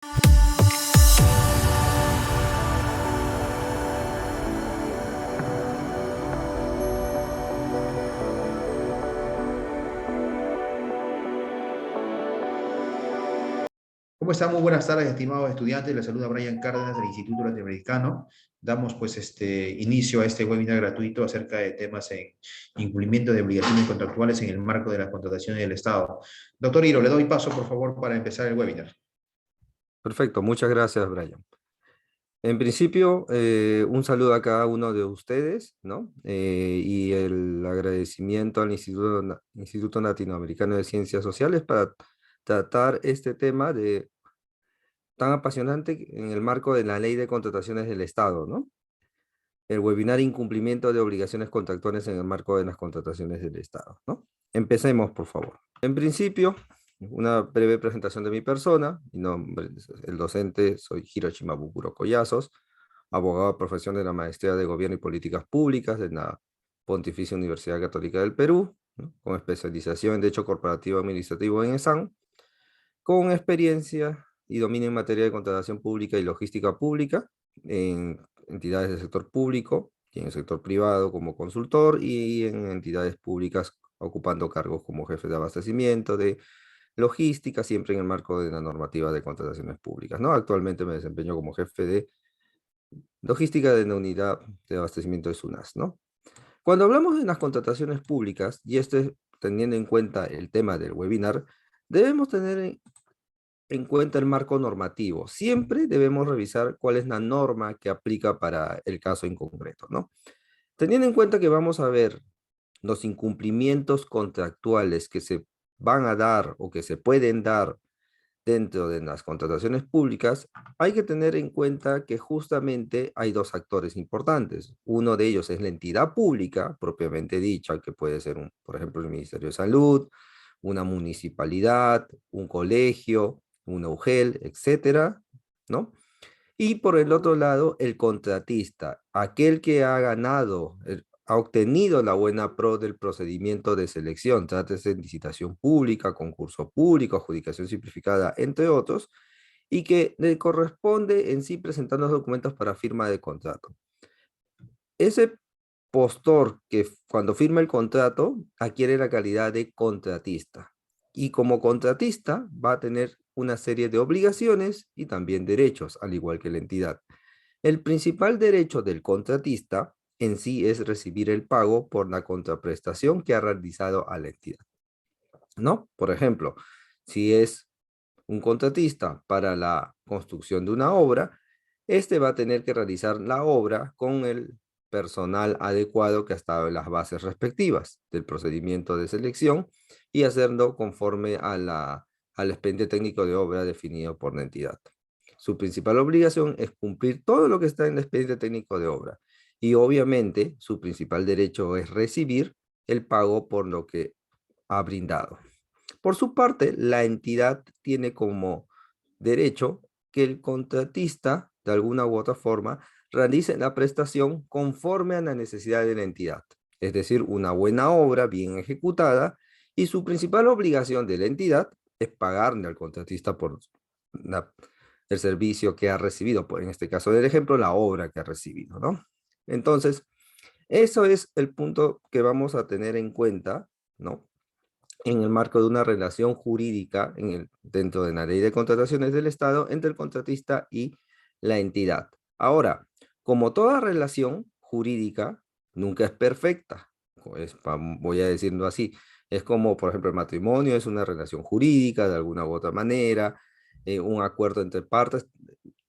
¿Cómo están? Muy buenas tardes, estimados estudiantes. Les saluda Brian Cárdenas del Instituto Latinoamericano. Damos pues inicio a este webinar gratuito acerca de temas en incumplimiento de obligaciones contractuales en el marco de las contrataciones del Estado. Doctor Hiro, le doy paso, por favor, para empezar el webinar. Perfecto, muchas gracias, Brian. En principio, un saludo a cada uno de ustedes, ¿no? Y el agradecimiento al Instituto Latinoamericano de Ciencias Sociales para tratar este tema tan apasionante en el marco de la Ley de Contrataciones del Estado, ¿no? El webinar Incumplimiento de obligaciones contractuales en el marco de las contrataciones del Estado, ¿no? Empecemos, por favor. En principio, una breve presentación de mi persona. Mi nombre es el docente, soy Hiroshi Mabukuro Collazos, abogado de profesión de la Maestría de Gobierno y Políticas Públicas de la Pontificia Universidad Católica del Perú, ¿no? Con especialización en Derecho Corporativo Administrativo en ESAN, con experiencia y dominio en materia de contratación pública y logística pública en entidades del sector público y en el sector privado como consultor y en entidades públicas ocupando cargos como jefe de abastecimiento, de logística, siempre en el marco de la normativa de contrataciones públicas, ¿no? Actualmente me desempeño como jefe de logística de la unidad de abastecimiento de SUNAS, ¿no? Cuando hablamos de las contrataciones públicas, y esto es teniendo en cuenta el tema del webinar, debemos tener en cuenta el marco normativo. Siempre debemos revisar cuál es la norma que aplica para el caso en concreto, ¿no? Teniendo en cuenta que vamos a ver los incumplimientos contractuales que se van a dar o que se pueden dar dentro de las contrataciones públicas, hay que tener en cuenta que justamente hay dos actores importantes. Uno de ellos es la entidad pública, propiamente dicha, que puede ser, por ejemplo, el Ministerio de Salud, una municipalidad, un colegio, una UGEL, etcétera, ¿no? Y por el otro lado, el contratista, aquel que ha ganado, ha obtenido la buena pro del procedimiento de selección, trátese de licitación pública, concurso público, adjudicación simplificada, entre otros, y que le corresponde en sí presentar los documentos para firma de contrato. Ese postor que cuando firma el contrato adquiere la calidad de contratista. Y como contratista va a tener una serie de obligaciones y también derechos, al igual que la entidad. El principal derecho del contratista en sí es recibir el pago por la contraprestación que ha realizado a la entidad, ¿no? Por ejemplo, si es un contratista para la construcción de una obra, este va a tener que realizar la obra con el personal adecuado que ha estado en las bases respectivas del procedimiento de selección y hacerlo conforme al expediente técnico de obra definido por la entidad. Su principal obligación es cumplir todo lo que está en el expediente técnico de obra y obviamente su principal derecho es recibir el pago por lo que ha brindado. Por su parte, la entidad tiene como derecho que el contratista, de alguna u otra forma, realice la prestación conforme a la necesidad de la entidad. Es decir, una buena obra bien ejecutada, y su principal obligación de la entidad es pagarle al contratista por el servicio que ha recibido, por, en este caso del ejemplo, la obra que ha recibido, ¿no? Entonces, eso es el punto que vamos a tener en cuenta, ¿no? En el marco de una relación jurídica dentro de la ley de contrataciones del Estado entre el contratista y la entidad. Ahora, como toda relación jurídica, nunca es perfecta, pues, voy a decirlo así. Es como, por ejemplo, el matrimonio es una relación jurídica de alguna u otra manera, un acuerdo entre partes,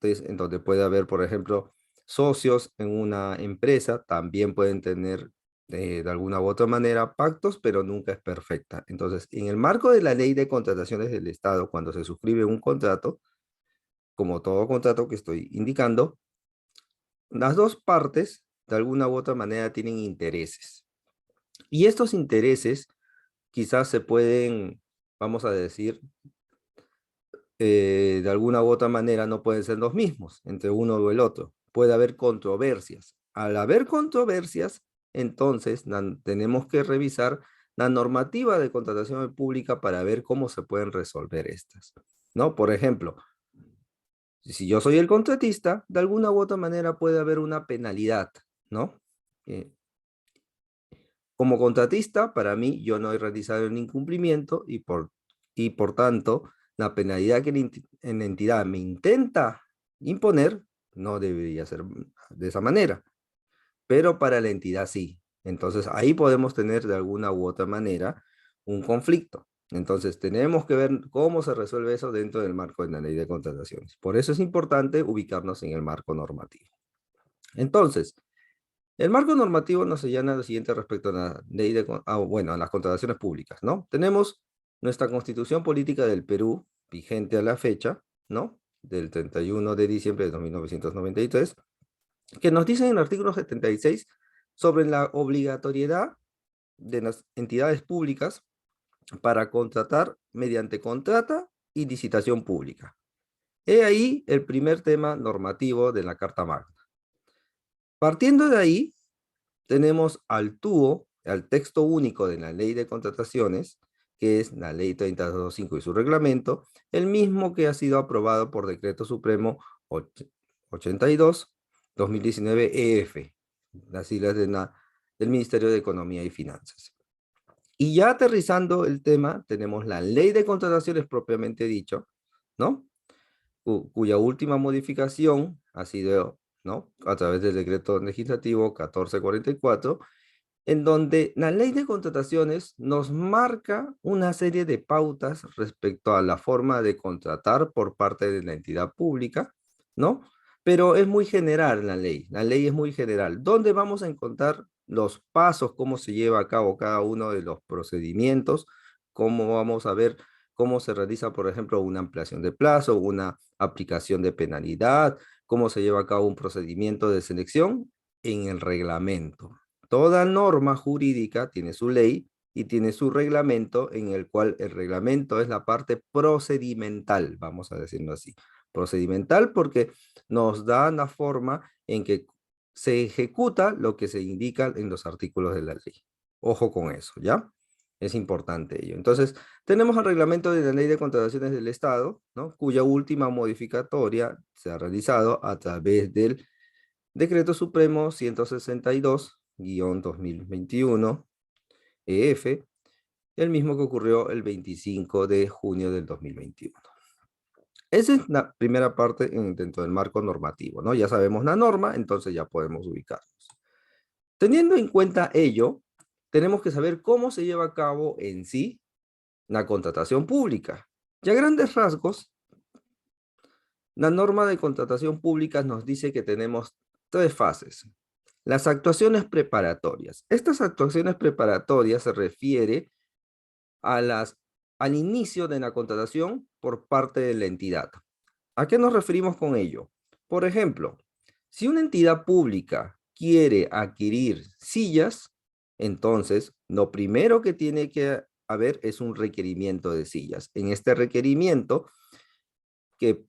en donde puede haber, por ejemplo, socios en una empresa, también pueden tener de alguna u otra manera pactos, pero nunca es perfecta. Entonces, en el marco de la ley de contrataciones del Estado, cuando se suscribe un contrato, como todo contrato que estoy indicando, las dos partes de alguna u otra manera tienen intereses. Y estos intereses quizás se pueden, vamos a decir, de alguna u otra manera no pueden ser los mismos entre uno o el otro. Puede haber controversias. Al haber controversias, entonces tenemos que revisar la normativa de contratación pública para ver cómo se pueden resolver estas, ¿no? Por ejemplo, Si yo soy el contratista, de alguna u otra manera puede haber una penalidad, ¿no? Eh, Como contratista, para mí, yo no he realizado el incumplimiento y por tanto, la penalidad que la entidad me intenta imponer no debería ser de esa manera, pero para la entidad sí. Entonces, ahí podemos tener de alguna u otra manera un conflicto. Entonces, tenemos que ver cómo se resuelve eso dentro del marco de la ley de contrataciones. Por eso es importante ubicarnos en el marco normativo. Entonces, el marco normativo nos señala lo siguiente respecto a la ley de, bueno, a las contrataciones públicas, ¿no? Tenemos nuestra Constitución Política del Perú, vigente a la fecha, ¿no? Del 31 de diciembre de 1993, que nos dice en el artículo 76 sobre la obligatoriedad de las entidades públicas para contratar mediante contrata y licitación pública. He ahí el primer tema normativo de la Carta Magna. Partiendo de ahí, tenemos al TUO, al texto único de la Ley de Contrataciones, que es la Ley 3025 y su reglamento, el mismo que ha sido aprobado por Decreto Supremo 82-2019 EF, las siglas del Ministerio de Economía y Finanzas. Y ya aterrizando el tema, tenemos la Ley de Contrataciones propiamente dicho, ¿no? Cuya última modificación ha sido, ¿no? A través del Decreto Legislativo 1444, en donde la ley de contrataciones nos marca una serie de pautas respecto a la forma de contratar por parte de la entidad pública, ¿no? Pero es muy general la ley es muy general. ¿Dónde vamos a encontrar los pasos, cómo se lleva a cabo cada uno de los procedimientos? ¿Cómo vamos a ver cómo se realiza, por ejemplo, una ampliación de plazo, una aplicación de penalidad, cómo se lleva a cabo un procedimiento de selección? En el reglamento. Toda norma jurídica tiene su ley y tiene su reglamento, en el cual el reglamento es la parte procedimental, vamos a decirlo así. Procedimental porque nos da la forma en que se ejecuta lo que se indica en los artículos de la ley. Ojo con eso, ¿ya? Es importante ello. Entonces, tenemos el reglamento de la Ley de Contrataciones del Estado, ¿no? Cuya última modificatoria se ha realizado a través del Decreto Supremo 162-2021 EF, el mismo que ocurrió el 25 de junio del 2021. Esa es la primera parte dentro del marco normativo, ¿no? Ya sabemos la norma, entonces ya podemos ubicarnos. Teniendo en cuenta ello, tenemos que saber cómo se lleva a cabo en sí la contratación pública. Ya a grandes rasgos, la norma de contratación pública nos dice que tenemos tres fases. Las actuaciones preparatorias. Estas actuaciones preparatorias se refiere a al inicio de la contratación por parte de la entidad. ¿A qué nos referimos con ello? Por ejemplo, si una entidad pública quiere adquirir sillas, entonces lo primero que tiene que haber es un requerimiento de sillas. En este requerimiento, que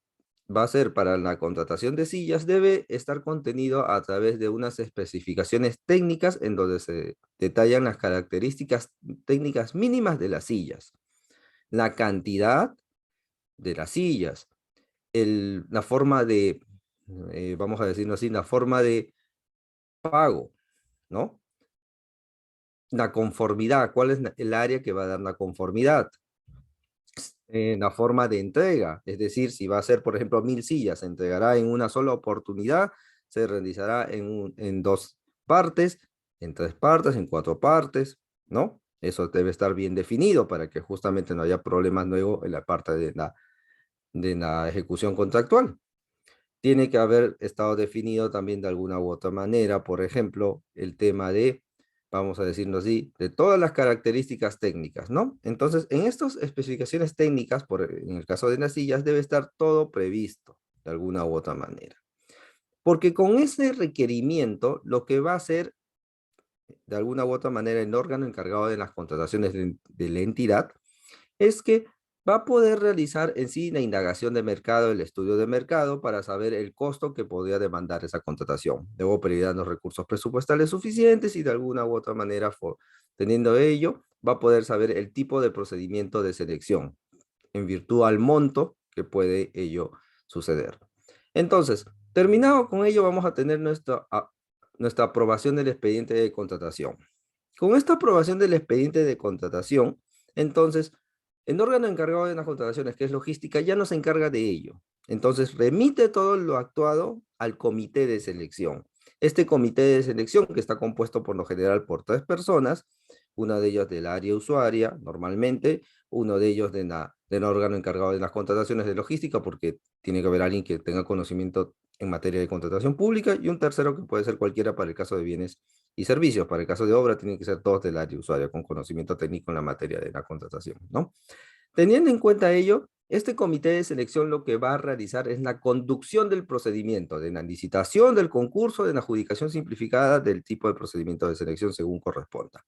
va a ser para la contratación de sillas, debe estar contenido a través de unas especificaciones técnicas en donde se detallan las características técnicas mínimas de las sillas, la cantidad de las sillas, la forma de, vamos a decirlo así, la forma de pago, ¿no? La conformidad, ¿cuál es el área que va a dar la conformidad? La forma de entrega, es decir, si va a ser, por ejemplo, 1000 sillas, se entregará en una sola oportunidad, se realizará en dos partes, en tres partes, en cuatro partes, ¿no? Eso debe estar bien definido para que justamente no haya problemas luego en la parte de la ejecución contractual. Tiene que haber estado definido también de alguna u otra manera, por ejemplo, el tema de, vamos a decirlo así, de todas las características técnicas, ¿no? Entonces, en estas especificaciones técnicas, en el caso de las sillas, debe estar todo previsto de alguna u otra manera. Porque con ese requerimiento, lo que va a hacer, de alguna u otra manera, el órgano encargado de las contrataciones de la entidad, es que va a poder realizar en sí la indagación de mercado, el estudio de mercado, para saber el costo que podría demandar esa contratación. Debo priorizar los recursos presupuestales suficientes y de alguna u otra manera, teniendo ello, va a poder saber el tipo de procedimiento de selección en virtud al monto que puede ello suceder. Entonces, terminado con ello, vamos a tener nuestra aprobación del expediente de contratación. Con esta aprobación del expediente de contratación, entonces, el órgano encargado de las contrataciones, que es logística, ya no se encarga de ello. Entonces, remite todo lo actuado al comité de selección. Este comité de selección, que está compuesto por lo general por 3 personas, una de ellas del área usuaria, normalmente, uno de ellos del órgano encargado de las contrataciones de logística, porque tiene que haber alguien que tenga conocimiento en materia de contratación pública, y un tercero que puede ser cualquiera para el caso de bienes y servicios. Para el caso de obra, tienen que ser todos del área usuaria con conocimiento técnico en la materia de la contratación, ¿no? Teniendo en cuenta ello, este comité de selección lo que va a realizar es la conducción del procedimiento, de la licitación, del concurso, de la adjudicación simplificada del tipo de procedimiento de selección según corresponda.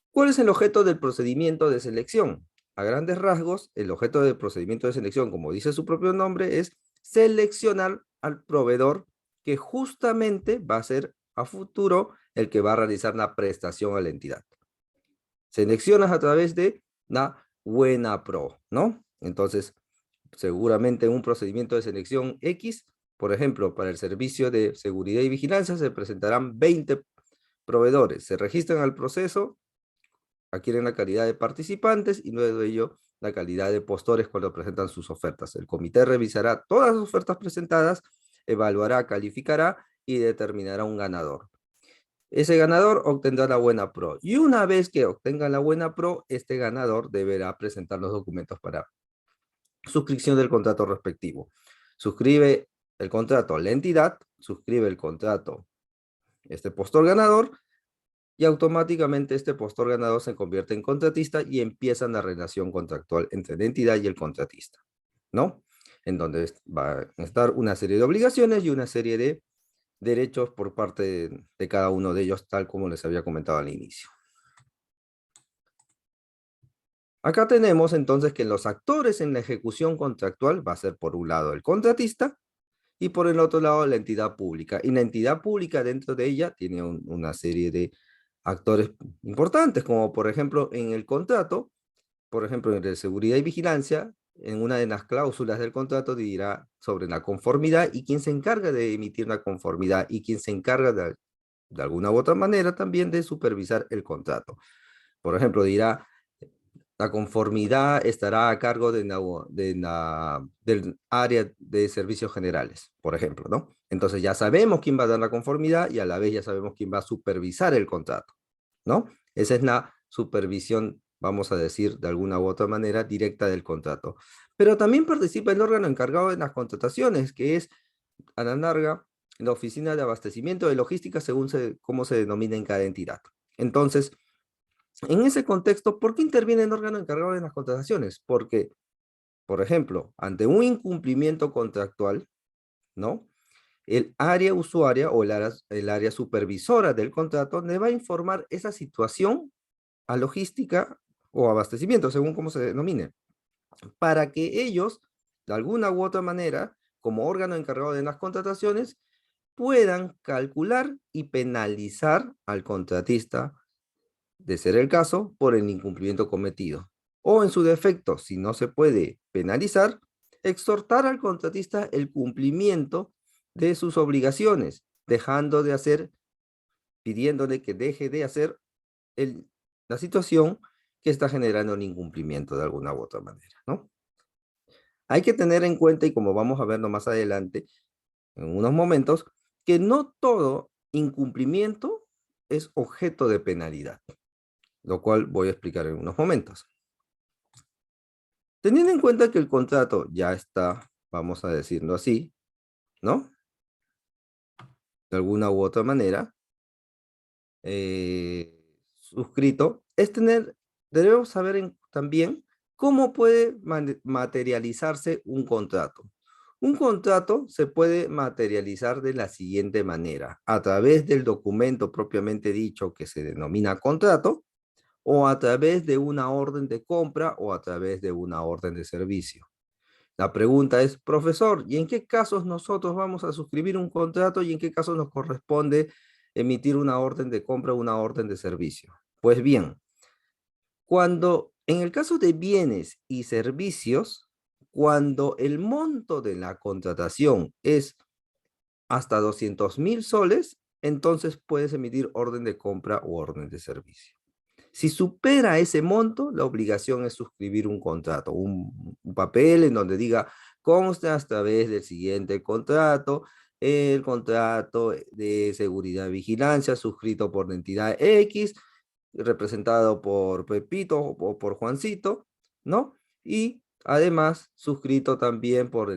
¿Cuál es el objeto del procedimiento de selección? A grandes rasgos, el objeto del procedimiento de selección, como dice su propio nombre, es seleccionar al proveedor que justamente va a ser a futuro el que va a realizar la prestación a la entidad. Seleccionas a través de la buena pro, ¿no? Entonces, seguramente en un procedimiento de selección X, por ejemplo, para el servicio de seguridad y vigilancia se presentarán 20 proveedores, se registran al proceso, adquieren la calidad de participantes y luego de ello la calidad de postores cuando presentan sus ofertas. El comité revisará todas las ofertas presentadas, evaluará, calificará y determinará un ganador. Ese ganador obtendrá la buena pro. Y una vez que obtenga la buena pro, este ganador deberá presentar los documentos para suscripción del contrato respectivo. Suscribe el contrato la entidad, suscribe el contrato este postor ganador, y automáticamente este postor ganador se convierte en contratista y empieza la relación contractual entre la entidad y el contratista, ¿no? En donde va a estar una serie de obligaciones y una serie de derechos por parte de cada uno de ellos, tal como les había comentado al inicio. Acá tenemos entonces que los actores en la ejecución contractual va a ser por un lado el contratista y por el otro lado la entidad pública. Y la entidad pública dentro de ella tiene una serie de actores importantes, como por ejemplo en el contrato, por ejemplo en el de seguridad y vigilancia, en una de las cláusulas del contrato dirá sobre la conformidad y quién se encarga de emitir la conformidad y quién se encarga de alguna u otra manera también de supervisar el contrato. Por ejemplo, dirá, la conformidad estará a cargo del área de servicios generales, por ejemplo, ¿no? Entonces ya sabemos quién va a dar la conformidad y a la vez ya sabemos quién va a supervisar el contrato, ¿no? Esa es la supervisión, vamos a decir, de alguna u otra manera, directa del contrato. Pero también participa el órgano encargado de las contrataciones, que es, a la larga, la oficina de abastecimiento de logística, según cómo se denomina en cada entidad. Entonces, en ese contexto, ¿por qué interviene el órgano encargado de las contrataciones? Porque, por ejemplo, ante un incumplimiento contractual, ¿no? El área usuaria o el área supervisora del contrato le va a informar esa situación a logística o abastecimiento, según cómo se denomine, para que ellos, de alguna u otra manera, como órgano encargado de las contrataciones, puedan calcular y penalizar al contratista, de ser el caso, por el incumplimiento cometido. O en su defecto, si no se puede penalizar, exhortar al contratista el cumplimiento de sus obligaciones, dejando de hacer, pidiéndole que deje de hacer la situación que está generando el incumplimiento de alguna u otra manera, ¿no? Hay que tener en cuenta, y como vamos a verlo más adelante, en unos momentos, que no todo incumplimiento es objeto de penalidad, lo cual voy a explicar en unos momentos. Teniendo en cuenta que el contrato ya está, vamos a decirlo así, ¿no? De alguna u otra manera, suscrito, debemos saber también cómo puede materializarse un contrato. Un contrato se puede materializar de la siguiente manera: a través del documento propiamente dicho que se denomina contrato, o a través de una orden de compra o a través de una orden de servicio. La pregunta es, profesor, ¿y en qué casos nosotros vamos a suscribir un contrato y en qué casos nos corresponde emitir una orden de compra o una orden de servicio? Pues bien, cuando en el caso de bienes y servicios, cuando el monto de la contratación es hasta 200.000 soles, entonces puedes emitir orden de compra u orden de servicio. Si supera ese monto, la obligación es suscribir un contrato, un papel en donde diga, consta a través del siguiente contrato, el contrato de seguridad y vigilancia suscrito por la entidad X, representado por Pepito o por Juancito, ¿no? Y además suscrito también por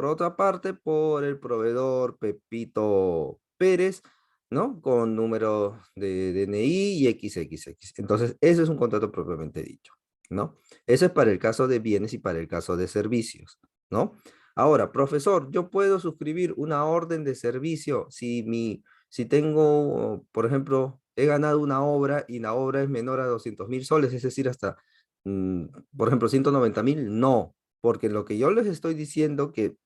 otra parte por el proveedor Pepito Pérez, ¿no? Con número de DNI y XXX. Entonces, ese es un contrato propiamente dicho, ¿no? Eso es para el caso de bienes y para el caso de servicios, ¿no? Ahora, profesor, yo puedo suscribir una orden de servicio si tengo, por ejemplo, he ganado una obra y la obra es menor a 200.000 soles, es decir, hasta, por ejemplo, 190.000, no, porque lo que yo les estoy diciendo que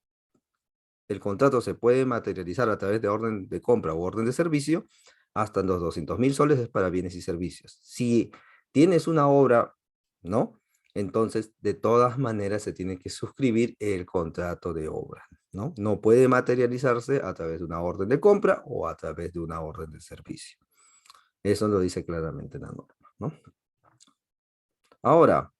el contrato se puede materializar a través de orden de compra o orden de servicio, hasta los 200.000 soles es para bienes y servicios. Si tienes una obra, ¿no? Entonces, de todas maneras, se tiene que suscribir el contrato de obra, ¿no? No puede materializarse a través de una orden de compra o a través de una orden de servicio. Eso lo dice claramente la norma, ¿no? Ahora,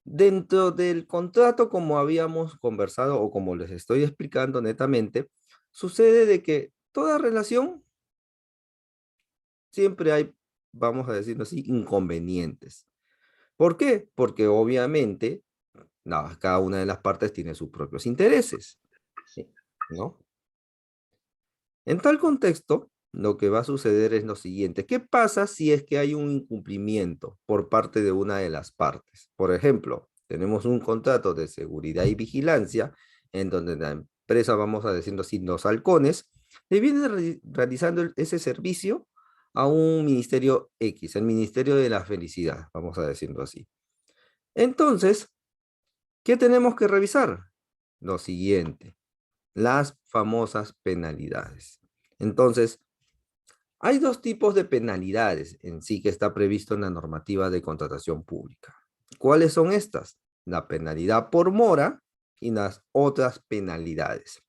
dentro del contrato, como habíamos conversado o como les estoy explicando netamente, sucede de que toda relación siempre hay, vamos a decirlo así, inconvenientes. ¿Por qué? Porque obviamente cada una de las partes tiene sus propios intereses, ¿sí? ¿No? En tal contexto, lo que va a suceder es lo siguiente. ¿Qué pasa si es que hay un incumplimiento por parte de una de las partes? Por ejemplo, tenemos un contrato de seguridad y vigilancia en donde la empresa, vamos a decirlo así, los halcones, le viene realizando ese servicio a un ministerio X, el Ministerio de la Felicidad, vamos a decirlo así. Entonces, ¿qué tenemos que revisar? Lo siguiente, las famosas penalidades. Entonces, hay dos tipos de penalidades en sí que está previsto en la normativa de contratación pública. ¿Cuáles son estas? La penalidad por mora y las otras penalidades.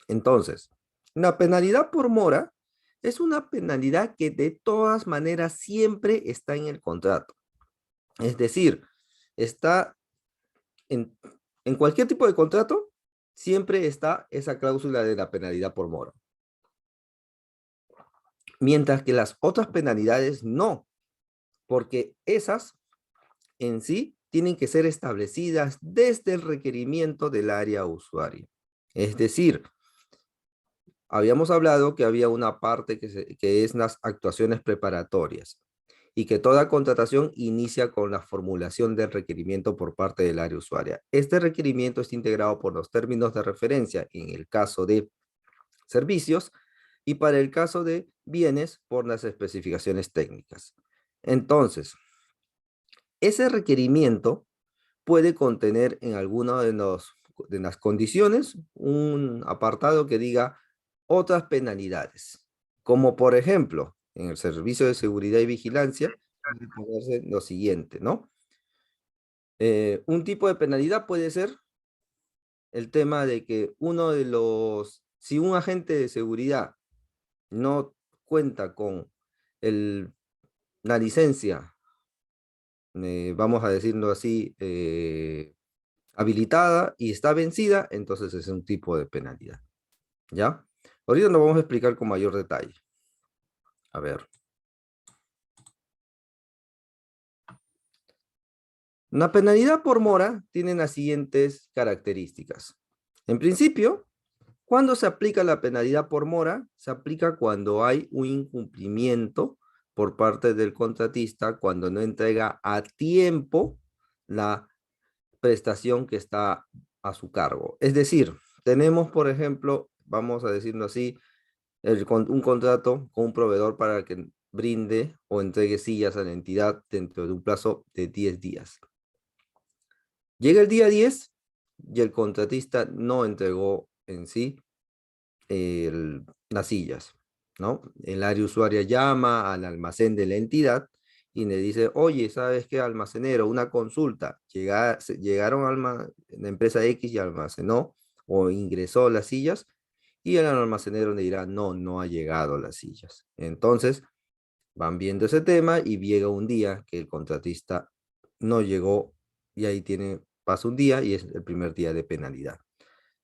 Entonces, la penalidad por mora es una penalidad que de todas maneras siempre está en el contrato. Es decir, está en, en cualquier tipo de contrato, siempre está esa cláusula de la penalidad por mora. Mientras que las otras penalidades no, porque esas en sí tienen que ser establecidas desde el requerimiento del área usuaria. Es decir, habíamos hablado que había una parte que es las actuaciones preparatorias y que toda contratación inicia con la formulación del requerimiento por parte del área usuaria. Este requerimiento es integrado por los términos de referencia en el caso de servicios y para el caso de bienes por las especificaciones técnicas. Entonces, ese requerimiento puede contener en alguna de las condiciones un apartado que diga otras penalidades, como por ejemplo, en el servicio de seguridad y vigilancia, puede ponerse lo siguiente, ¿no? Un tipo de penalidad puede ser el tema de que si un agente de seguridad no cuenta con la licencia, vamos a decirlo así, habilitada y está vencida, entonces es un tipo de penalidad, ¿ya? Ahorita lo vamos a explicar con mayor detalle. A ver. La penalidad por mora tiene las siguientes características. En principio, ¿cuándo se aplica la penalidad por mora? Se aplica cuando hay un incumplimiento por parte del contratista, cuando no entrega a tiempo la prestación que está a su cargo. Es decir, tenemos, por ejemplo, vamos a decirlo así, un contrato con un proveedor para que brinde o entregue sillas a la entidad dentro de un plazo de 10 días. Llega el día 10 y el contratista no entregó en sí las sillas, ¿no? El área usuaria llama al almacén de la entidad y le dice, oye, ¿sabes qué, almacenero? Una consulta. Llegaron a la empresa X y almacenó o ingresó las sillas y el almacenero le dirá, no, no ha llegado las sillas. Entonces, van viendo ese tema y llega un día que el contratista no llegó y ahí pasa un día y es el primer día de penalidad.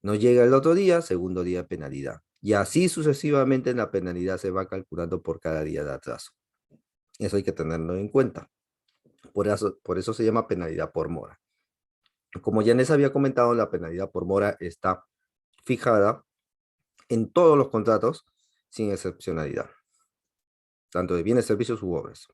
No llega el otro día, segundo día de penalidad. Y así sucesivamente la penalidad se va calculando por cada día de atraso. Eso hay que tenerlo en cuenta. Por eso se llama penalidad por mora. Como ya les había comentado, la penalidad por mora está fijada en todos los contratos sin excepcionalidad, tanto de bienes, servicios u obras.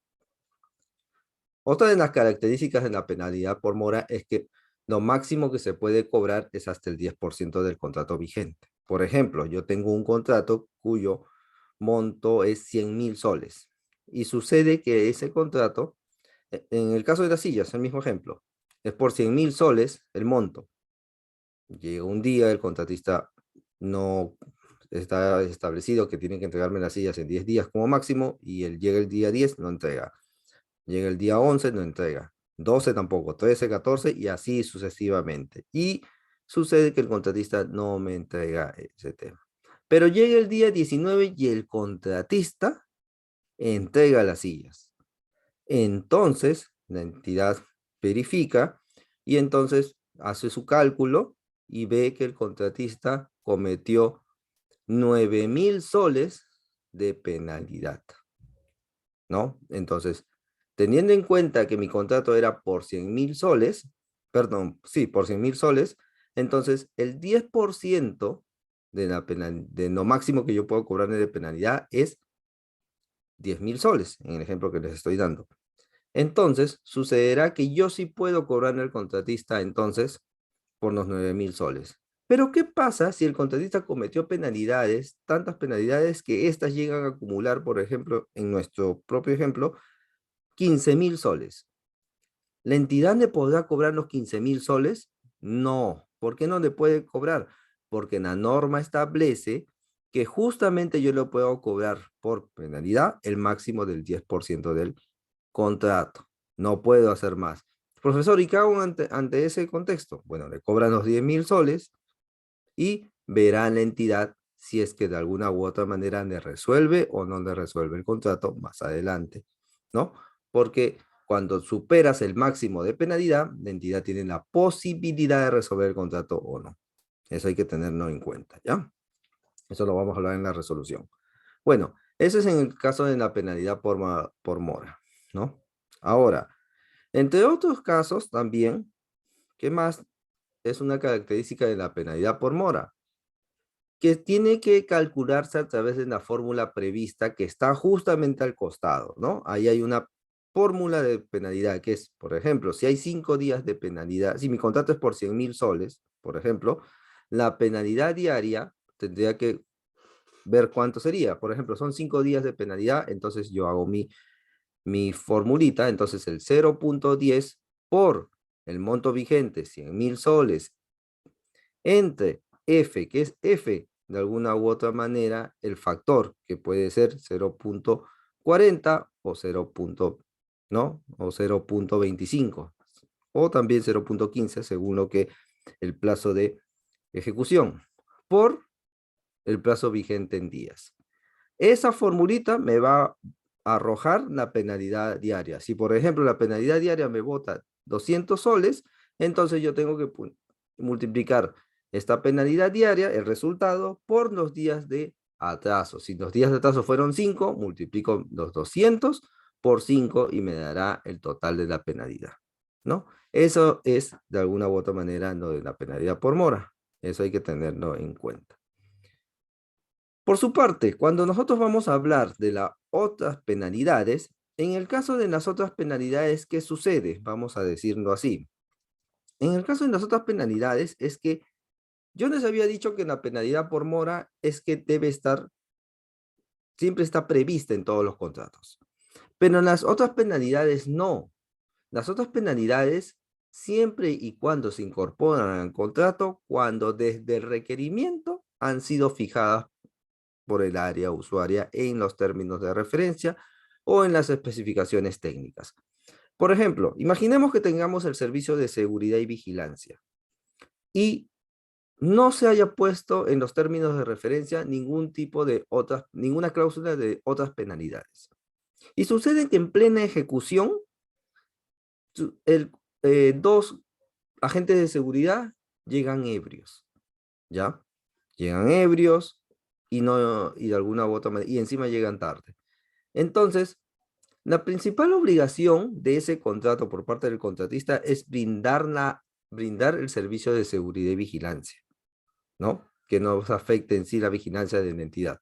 Otra de las características de la penalidad por mora es que lo máximo que se puede cobrar es hasta el 10% del contrato vigente. Por ejemplo, yo tengo un contrato cuyo monto es 100.000 soles y sucede que ese contrato, en el caso de las sillas, el mismo ejemplo, es por 100.000 soles el monto. Llega un día, el contratista no está establecido que tiene que entregarme las sillas en 10 días como máximo y llega el día 10, no entrega. Llega el día 11, no entrega. 12 tampoco, 13, 14 y así sucesivamente. Y sucede que el contratista no me entrega ese tema. Pero llega el día 19 y el contratista entrega las sillas. Entonces, la entidad verifica y entonces hace su cálculo y ve que el contratista cometió 9.000 soles de penalidad, ¿no? Entonces, teniendo en cuenta que mi contrato era por 100.000 soles, perdón, sí, por 100.000 soles, entonces el 10% de lo máximo que yo puedo cobrar de penalidad es 10.000 soles, en el ejemplo que les estoy dando. Entonces, sucederá que yo sí puedo cobrar al contratista entonces por los 9.000 soles. Pero, ¿qué pasa si el contratista cometió penalidades, tantas penalidades que éstas llegan a acumular, por ejemplo, en nuestro propio ejemplo, 15.000 soles? ¿La entidad le podrá cobrar los 15.000 soles? No. ¿Por qué no le puede cobrar? Porque la norma establece que justamente yo le puedo cobrar por penalidad el máximo del 10% del contrato. No puedo hacer más. Profesor, ¿y qué hago ante ese contexto? Bueno, le cobran los 10.000 soles y verán la entidad si es que de alguna u otra manera le resuelve o no le resuelve el contrato más adelante, ¿no? Porque cuando superas el máximo de penalidad, la entidad tiene la posibilidad de resolver el contrato o no. Eso hay que tenerlo en cuenta, ¿ya? Eso lo vamos a hablar en la resolución. Bueno, eso es en el caso de la penalidad por mora, ¿no? Ahora, entre otros casos también, ¿qué más es una característica de la penalidad por mora? Que tiene que calcularse a través de la fórmula prevista que está justamente al costado, ¿no? Ahí hay una fórmula de penalidad que es, por ejemplo, si hay 5 días de penalidad, si mi contrato es por 100.000 soles, por ejemplo, la penalidad diaria tendría que ver cuánto sería. Por ejemplo, son 5 días de penalidad, entonces yo hago mi formulita, entonces el 0.10 por el monto vigente, 100.000 soles, entre F, que es F, de alguna u otra manera, el factor, que puede ser 0.40 o 0. ¿No? O 0.25, o también 0.15, según lo que el plazo de ejecución, por el plazo vigente en días. Esa formulita me va a arrojar la penalidad diaria. Si, por ejemplo, la penalidad diaria me bota 200 soles, entonces yo tengo que multiplicar esta penalidad diaria, el resultado, por los días de atraso. Si los días de atraso fueron 5, multiplico los 200 por 5 y me dará el total de la penalidad, ¿no? Eso es, de alguna u otra manera, lo de la penalidad por mora. Eso hay que tenerlo en cuenta. Por su parte, cuando nosotros vamos a hablar de las otras penalidades, en el caso de las otras penalidades, ¿qué sucede? Vamos a decirlo así. En el caso de las otras penalidades es que yo les había dicho que la penalidad por mora es que debe estar, siempre está prevista en todos los contratos. Pero en las otras penalidades no. Las otras penalidades siempre y cuando se incorporan al contrato, cuando desde el requerimiento han sido fijadas por el área usuaria en los términos de referencia o en las especificaciones técnicas. Por ejemplo, imaginemos que tengamos el servicio de seguridad y vigilancia y no se haya puesto en los términos de referencia ninguna cláusula de otras penalidades. Y sucede que en plena ejecución, dos agentes de seguridad llegan ebrios, ¿ya? Llegan ebrios y de alguna u otra manera, y encima llegan tarde. Entonces, la principal obligación de ese contrato por parte del contratista es brindar el servicio de seguridad y vigilancia, ¿no? Que no afecte en sí la vigilancia de la entidad.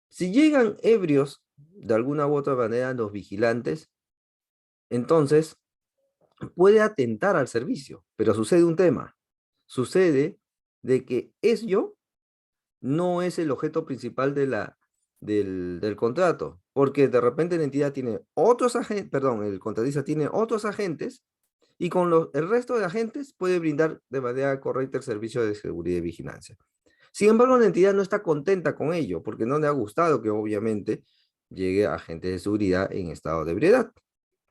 Si llegan ebrios, de alguna u otra manera, los vigilantes, entonces puede atentar al servicio, pero sucede un tema. Sucede de que ello no es el objeto principal del contrato, porque de repente la entidad tiene otros agentes, perdón, el contratista tiene otros agentes y con el resto de agentes puede brindar de manera correcta el servicio de seguridad y vigilancia. Sin embargo, la entidad no está contenta con ello, porque no le ha gustado que obviamente llegue agentes de seguridad en estado de ebriedad,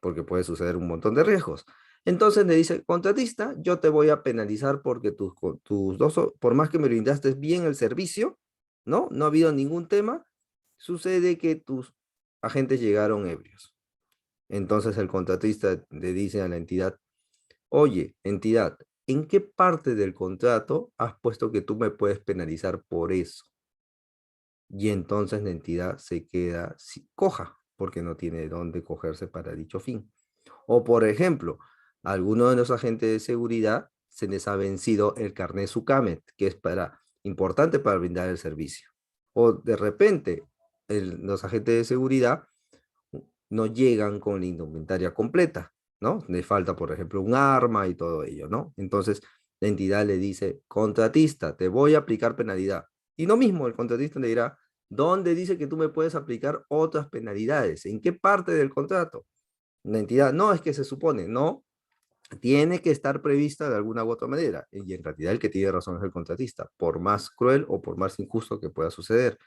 porque puede suceder un montón de riesgos. Entonces le dice, contratista, yo te voy a penalizar porque por más que me brindaste bien el servicio, ¿no? No ha habido ningún tema, sucede que tus agentes llegaron ebrios. Entonces el contratista le dice a la entidad, oye, entidad, ¿en qué parte del contrato has puesto que tú me puedes penalizar por eso? Y entonces la entidad se queda coja, porque no tiene dónde cogerse para dicho fin. O por ejemplo, a alguno de los agentes de seguridad se les ha vencido el carnet SUCAMET, que es importante para brindar el servicio. O de repente, los agentes de seguridad no llegan con la indumentaria completa, ¿no? Le falta, por ejemplo, un arma y todo ello, ¿no? Entonces, la entidad le dice, contratista, te voy a aplicar penalidad. Y lo mismo, el contratista le dirá, ¿dónde dice que tú me puedes aplicar otras penalidades? ¿En qué parte del contrato? La entidad, no, es que se supone, no, tiene que estar prevista de alguna u otra manera. Y en realidad el que tiene razón es el contratista, por más cruel o por más injusto que pueda suceder.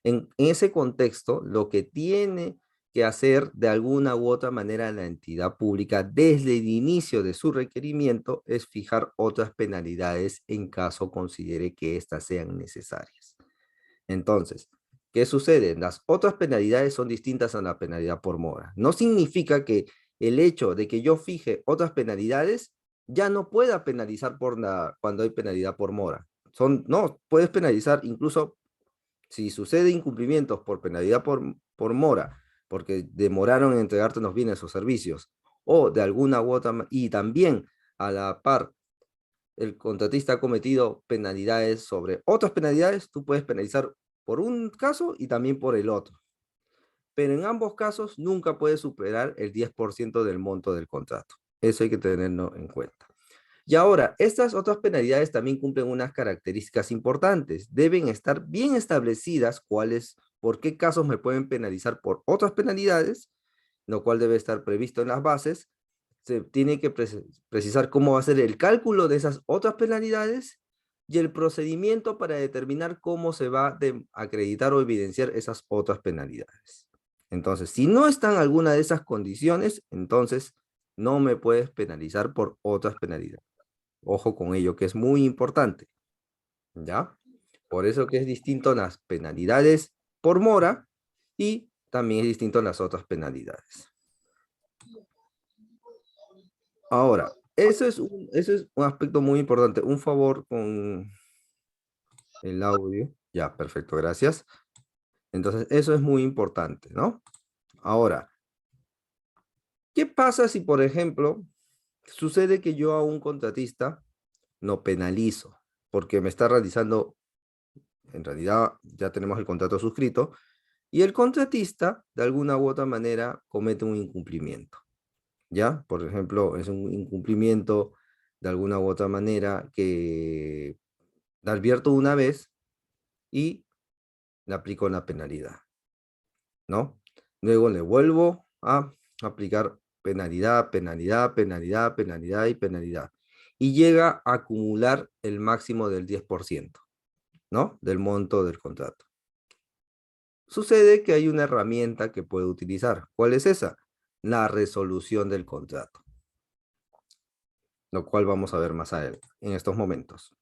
En ese contexto, lo que tiene que hacer de alguna u otra manera la entidad pública desde el inicio de su requerimiento es fijar otras penalidades en caso considere que éstas sean necesarias. Entonces, ¿qué sucede? Las otras penalidades son distintas a la penalidad por mora. No significa que el hecho de que yo fije otras penalidades ya no pueda penalizar cuando hay penalidad por mora. No, puedes penalizar incluso si sucede incumplimientos por penalidad por mora, porque demoraron en entregarte los bienes o servicios, o de alguna u otra, y también a la par, el contratista ha cometido penalidades sobre otras penalidades, tú puedes penalizar por un caso y también por el otro. Pero en ambos casos nunca puedes superar el 10% del monto del contrato. Eso hay que tenerlo en cuenta. Y ahora, estas otras penalidades también cumplen unas características importantes. Deben estar bien establecidas por qué casos me pueden penalizar por otras penalidades, lo cual debe estar previsto en las bases. Se tiene que precisar cómo va a ser el cálculo de esas otras penalidades y el procedimiento para determinar cómo se va a acreditar o evidenciar esas otras penalidades. Entonces, si no están alguna de esas condiciones, entonces no me puedes penalizar por otras penalidades. Ojo con ello, que es muy importante, ¿ya? Por eso que es distinto las penalidades por mora y también es distinto las otras penalidades. Ahora, eso es un aspecto muy importante. Un favor con el audio. Ya, perfecto, gracias. Entonces, eso es muy importante, ¿no? Ahora, ¿qué pasa si, por ejemplo, sucede que yo a un contratista no penalizo porque me está realizando, en realidad ya tenemos el contrato suscrito, y el contratista, de alguna u otra manera, comete un incumplimiento, ¿ya? Por ejemplo, es un incumplimiento de alguna u otra manera que le advierto una vez y le aplico una penalidad, ¿no? Luego le vuelvo a aplicar penalidad, penalidad, penalidad, penalidad y penalidad. Y llega a acumular el máximo del 10%, ¿no? Del monto del contrato. Sucede que hay una herramienta que puede utilizar. ¿Cuál es esa? La resolución del contrato, lo cual vamos a ver más adelante, en estos momentos.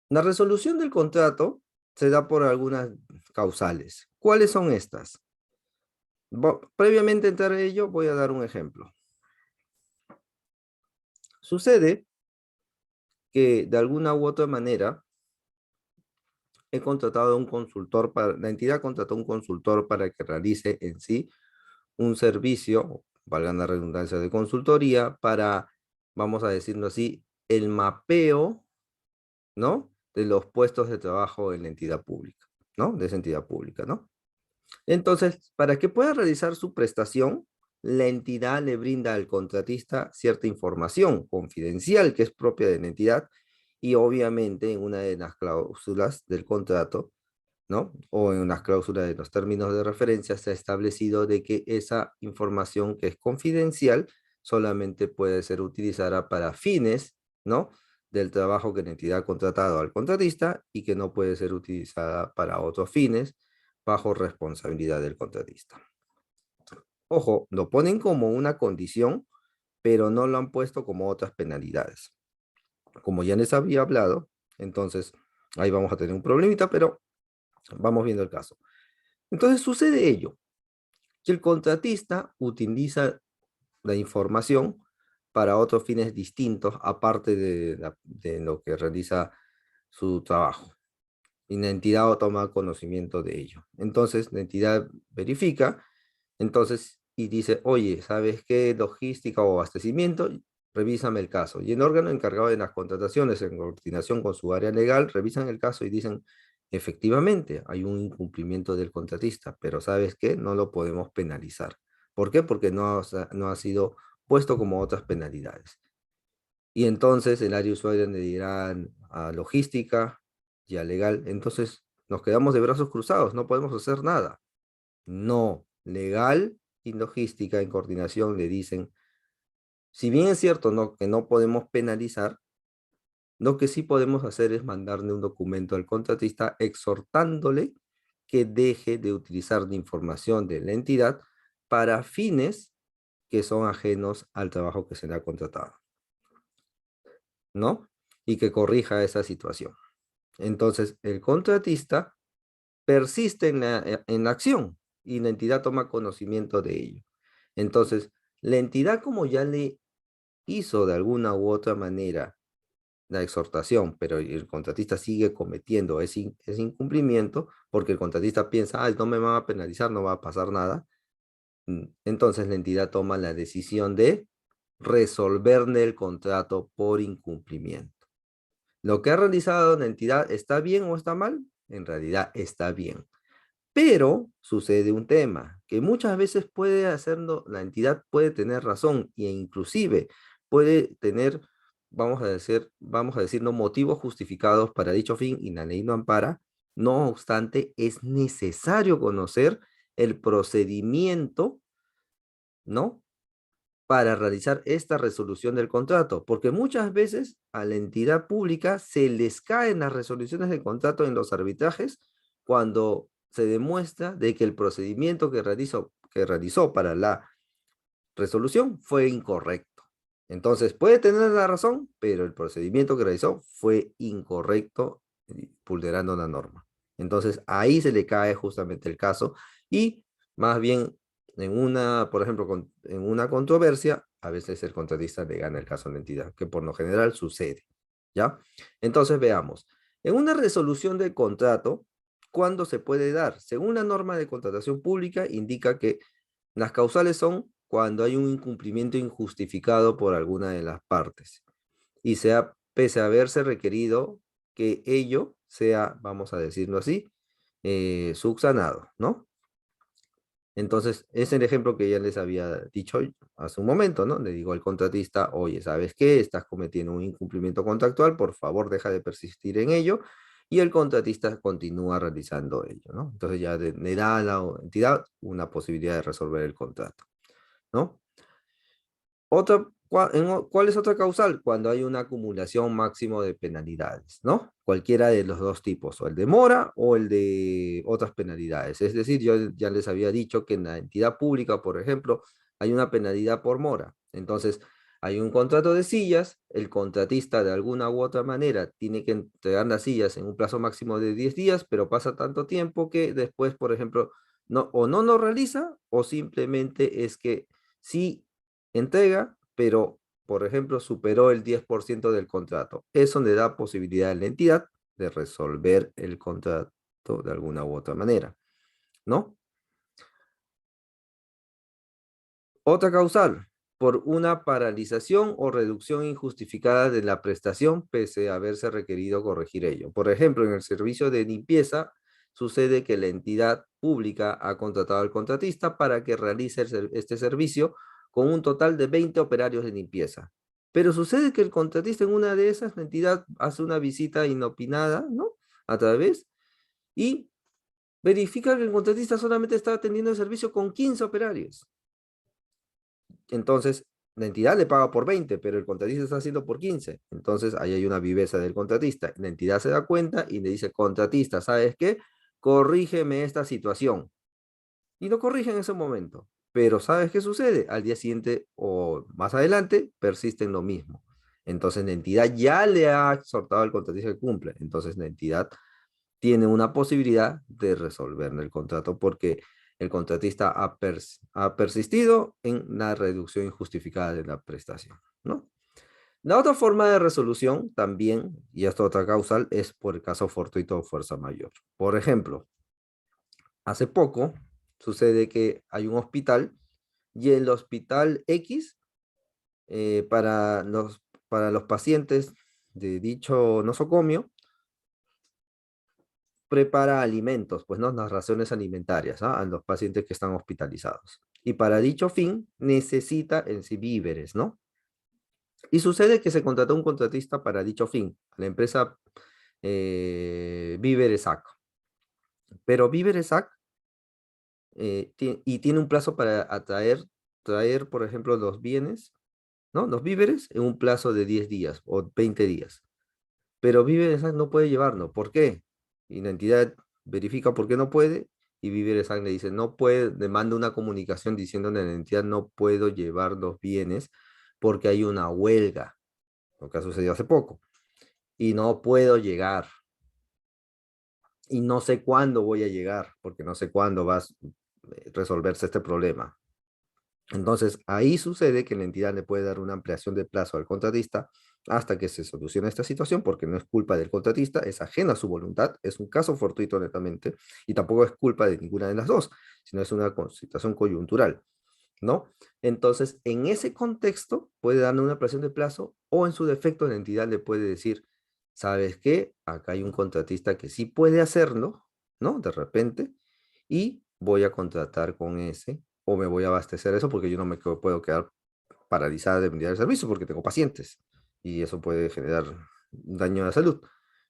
La resolución del contrato se da por algunas causales. ¿Cuáles son estas? Previamente a entrar a ello, voy a dar un ejemplo. Sucede que de alguna u otra manera he contratado a un consultor, la entidad contrató a un consultor para que realice en sí un servicio, valga la redundancia, de consultoría para, vamos a decirlo así, el mapeo, ¿no? De los puestos de trabajo en la entidad pública, ¿no? De esa entidad pública, ¿no? Entonces, para que pueda realizar su prestación, la entidad le brinda al contratista cierta información confidencial que es propia de la entidad y obviamente en una de las cláusulas del contrato, ¿no? O en las cláusulas de los términos de referencia se ha establecido de que esa información que es confidencial solamente puede ser utilizada para fines, ¿no? Del trabajo que la entidad ha contratado al contratista y que no puede ser utilizada para otros fines bajo responsabilidad del contratista. Ojo, lo ponen como una condición, pero no lo han puesto como otras penalidades. Como ya les había hablado, entonces ahí vamos a tener un problemita, pero vamos viendo el caso. Entonces sucede ello, que el contratista utiliza la información para otros fines distintos, aparte de lo que realiza su trabajo. Y la entidad toma conocimiento de ello. Entonces, la entidad verifica, entonces, y dice, oye, ¿sabes qué? Logística o abastecimiento, revísame el caso. Y el órgano encargado de las contrataciones, en coordinación con su área legal, revisan el caso y dicen, efectivamente, hay un incumplimiento del contratista, pero ¿sabes qué? No lo podemos penalizar. ¿Por qué? Porque no ha sido puesto como otras penalidades. Y entonces el área usuaria le dirán a logística y a legal, entonces nos quedamos de brazos cruzados, no podemos hacer nada. No, legal y logística en coordinación le dicen, si bien es cierto que no podemos penalizar, lo que sí podemos hacer es mandarle un documento al contratista exhortándole que deje de utilizar la información de la entidad para fines que son ajenos al trabajo que se le ha contratado, ¿no? Y que corrija esa situación. Entonces, el contratista persiste en la acción y la entidad toma conocimiento de ello. Entonces, la entidad como ya le hizo de alguna u otra manera la exhortación, pero el contratista sigue cometiendo ese incumplimiento porque el contratista piensa, no me van a penalizar, no va a pasar nada. Entonces, la entidad toma la decisión de resolverle el contrato por incumplimiento. ¿Lo que ha realizado la entidad está bien o está mal? En realidad está bien. Pero sucede un tema, que muchas veces puede hacerlo, la entidad puede tener razón e inclusive puede tener, vamos a decir, no motivos justificados para dicho fin y la ley no ampara. No obstante, es necesario conocer el procedimiento, ¿no? Para realizar esta resolución del contrato, porque muchas veces a la entidad pública se les caen las resoluciones del contrato en los arbitrajes cuando se demuestra de que el procedimiento que realizó para la resolución fue incorrecto. Entonces puede tener la razón, pero el procedimiento que realizó fue incorrecto, vulnerando la norma. Entonces ahí se le cae justamente el caso y más bien por ejemplo, en una controversia, a veces el contratista le gana el caso a la entidad, que por lo general sucede, ¿ya? Entonces veamos, en una resolución del contrato, ¿cuándo se puede dar? Según la norma de contratación pública, indica que las causales son cuando hay un incumplimiento injustificado por alguna de las partes y pese a haberse requerido que ello sea, vamos a decirlo así, subsanado, ¿no? Entonces, es el ejemplo que ya les había dicho hace un momento, ¿no? Le digo al contratista, oye, ¿sabes qué? Estás cometiendo un incumplimiento contractual, por favor, deja de persistir en ello. Y el contratista continúa realizando ello, ¿no? Entonces ya le da a la entidad una posibilidad de resolver el contrato, ¿no? ¿Cuál es otra causal? Cuando hay una acumulación máximo de penalidades, ¿no? Cualquiera de los dos tipos, o el de mora o el de otras penalidades. Es decir, yo ya les había dicho que en la entidad pública, por ejemplo, hay una penalidad por mora. Entonces, hay un contrato de sillas, el contratista de alguna u otra manera tiene que entregar las sillas en un plazo máximo de 10 días, pero pasa tanto tiempo que después, por ejemplo, no lo realiza o simplemente es que sí entrega, pero, por ejemplo, superó el 10% del contrato. Eso le da posibilidad a la entidad de resolver el contrato de alguna u otra manera, ¿no? Otra causal, por una paralización o reducción injustificada de la prestación pese a haberse requerido corregir ello. Por ejemplo, en el servicio de limpieza sucede que la entidad pública ha contratado al contratista para que realice este servicio con un total de 20 operarios de limpieza. Pero sucede que el contratista en una de esas, la entidad hace una visita inopinada, ¿no? A través y verifica que el contratista solamente está atendiendo el servicio con 15 operarios. Entonces, la entidad le paga por 20, pero el contratista está haciendo por 15. Entonces, ahí hay una viveza del contratista. La entidad se da cuenta y le dice, contratista, ¿sabes qué? Corrígeme esta situación. Y lo corrige en ese momento. Pero ¿sabes qué sucede? Al día siguiente o más adelante persiste en lo mismo. Entonces, la entidad ya le ha exhortado al contratista que cumple. Entonces, la entidad tiene una posibilidad de resolver el contrato porque el contratista ha persistido en la reducción injustificada de la prestación, ¿no? La otra forma de resolución también, y esta otra causal, es por el caso fortuito o fuerza mayor. Por ejemplo, hace poco sucede que hay un hospital y el hospital X para los pacientes de dicho nosocomio prepara alimentos, pues no, las raciones alimentarias, ¿ah? A los pacientes que están hospitalizados. Y para dicho fin necesita en sí víveres, ¿no? Y sucede que se contrató un contratista para dicho fin, la empresa Víveres AC. Pero Víveres AC y tiene un plazo para traer, por ejemplo, los bienes, ¿no? Los víveres en un plazo de 10 días o 20 días. Pero Víveres AC no puede llevarlo. ¿Por qué? Y la entidad verifica por qué no puede y Víveres AC le dice, no puede, le manda una comunicación diciéndole a la entidad, no puedo llevar los bienes porque hay una huelga, lo que ha sucedido hace poco, y no puedo llegar. Y no sé cuándo voy a llegar, porque no sé cuándo va a resolverse este problema. Entonces, ahí sucede que la entidad le puede dar una ampliación de plazo al contratista hasta que se solucione esta situación, porque no es culpa del contratista, es ajena a su voluntad, es un caso fortuito netamente, y tampoco es culpa de ninguna de las dos, sino es una situación coyuntural, ¿no? Entonces, en ese contexto, puede darle una ampliación de plazo, o en su defecto, la entidad le puede decir, ¿sabes qué? Acá hay un contratista que sí puede hacerlo, ¿no? De repente, y voy a contratar con ese o me voy a abastecer eso porque yo no me puedo quedar paralizada de brindar el servicio porque tengo pacientes y eso puede generar un daño a la salud.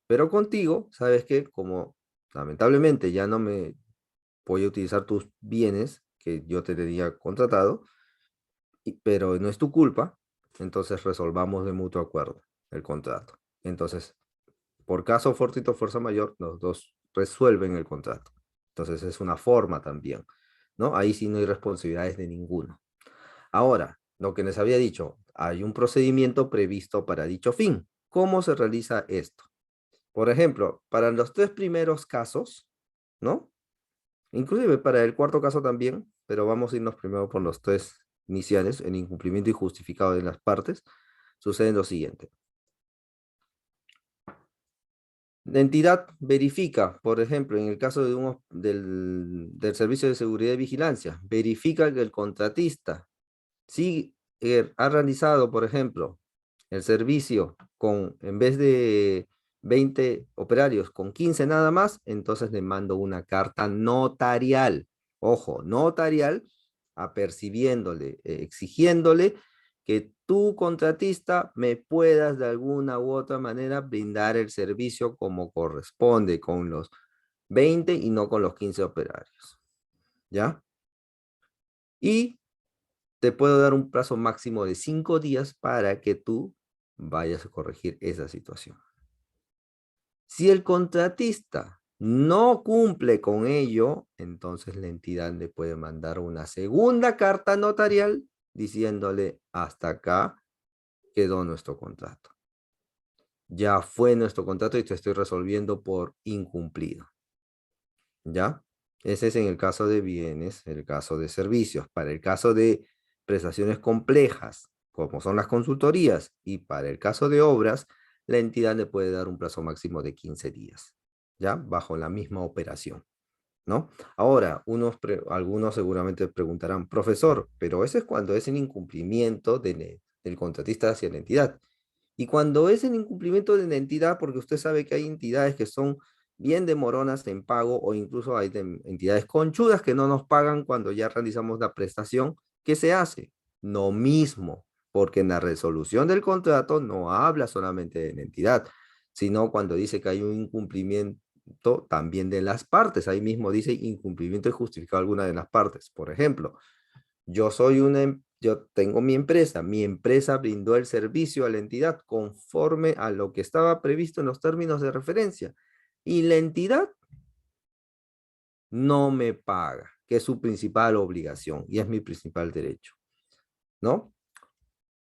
Pero contigo, sabes que como lamentablemente ya no me voy a utilizar tus bienes que yo te tenía contratado, pero no es tu culpa, entonces resolvamos de mutuo acuerdo el contrato. Entonces, por caso fortuito fuerza mayor, los dos resuelven el contrato. Entonces es una forma también, ¿no? Ahí sí no hay responsabilidades de ninguno. Ahora, lo que les había dicho, hay un procedimiento previsto para dicho fin. ¿Cómo se realiza esto? Por ejemplo, para los tres primeros casos, ¿no? Inclusive para el cuarto caso también, pero vamos a irnos primero por los tres iniciales, el incumplimiento injustificado de las partes, sucede lo siguiente. La entidad verifica, por ejemplo, en el caso del Servicio de Seguridad y Vigilancia, verifica que el contratista sí ha realizado, por ejemplo, el servicio en vez de 20 operarios, con 15 nada más, entonces le mando una carta notarial, ojo, notarial, apercibiéndole, exigiéndole que tu contratista me puedas de alguna u otra manera brindar el servicio como corresponde, con los 20 y no con los 15 operarios, ¿ya? Y te puedo dar un plazo máximo de 5 días para que tú vayas a corregir esa situación. Si el contratista no cumple con ello, entonces la entidad le puede mandar una segunda carta notarial diciéndole: hasta acá quedó nuestro contrato. Ya fue nuestro contrato y te estoy resolviendo por incumplido. ¿Ya? Ese es en el caso de bienes, el caso de servicios. Para el caso de prestaciones complejas, como son las consultorías, y para el caso de obras, la entidad le puede dar un plazo máximo de 15 días, ¿ya? Bajo la misma operación, ¿no? Ahora, algunos seguramente preguntarán: profesor, pero eso es cuando es en incumplimiento del contratista hacia la entidad. Y cuando es en incumplimiento de la entidad, porque usted sabe que hay entidades que son bien demoronas en pago, o incluso hay entidades conchudas que no nos pagan cuando ya realizamos la prestación, ¿qué se hace? Lo mismo, porque en la resolución del contrato no habla solamente de la entidad, sino cuando dice que hay un incumplimiento también de las partes. Ahí mismo dice incumplimiento injustificado de alguna de las partes. Por ejemplo, yo tengo mi empresa brindó el servicio a la entidad conforme a lo que estaba previsto en los términos de referencia, y la entidad no me paga, que es su principal obligación y es mi principal derecho, ¿no?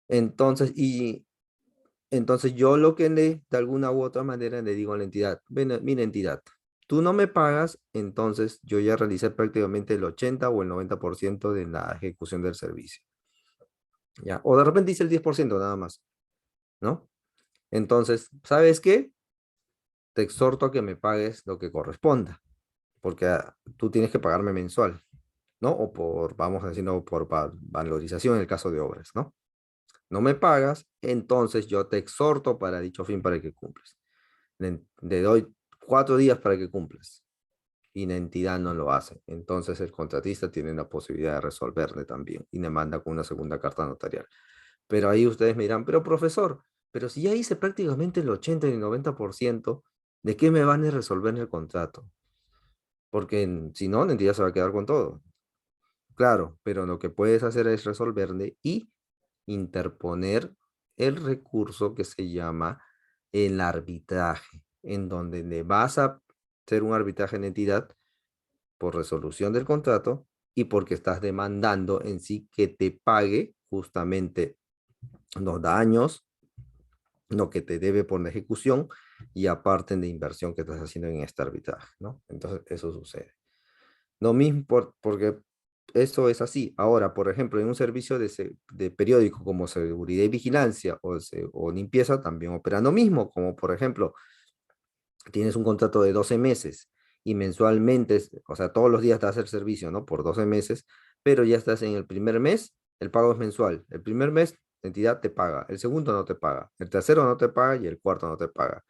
Entonces, entonces yo lo que de alguna u otra manera le digo a la entidad: ven, mira entidad, tú no me pagas, entonces yo ya realicé prácticamente el 80 o el 90% de la ejecución del servicio. ¿Ya? O de repente hice el 10% nada más, ¿no? Entonces, ¿sabes qué? Te exhorto a que me pagues lo que corresponda, porque tú tienes que pagarme mensual, ¿no? O por, vamos a decirlo, por valorización en el caso de obras, ¿no? No me pagas, entonces yo te exhorto para dicho fin para que cumplas. Le doy 4 días para que cumplas, y la entidad no lo hace. Entonces el contratista tiene la posibilidad de resolverle también y le manda con una segunda carta notarial. Pero ahí ustedes me dirán: pero profesor, pero si ya hice prácticamente el 80 y el 90%, ¿de qué me van a resolver el contrato? Porque si no, la entidad se va a quedar con todo. Claro, pero lo que puedes hacer es resolverle y interponer el recurso que se llama el arbitraje, en donde le vas a hacer un arbitraje en entidad por resolución del contrato y porque estás demandando en sí que te pague justamente los daños, lo que te debe por la ejecución, y aparte de inversión que estás haciendo en este arbitraje, ¿no? Entonces, eso sucede. Lo mismo porque eso es así. Ahora, por ejemplo, en un servicio de periódico como seguridad y vigilancia o limpieza, también opera lo mismo, como por ejemplo, tienes un contrato de 12 meses y mensualmente, o sea, todos los días te das el servicio, ¿no? Por 12 meses, pero ya estás en el primer mes, el pago es mensual. El primer mes, la entidad te paga, el segundo no te paga, el tercero no te paga y el cuarto no te paga.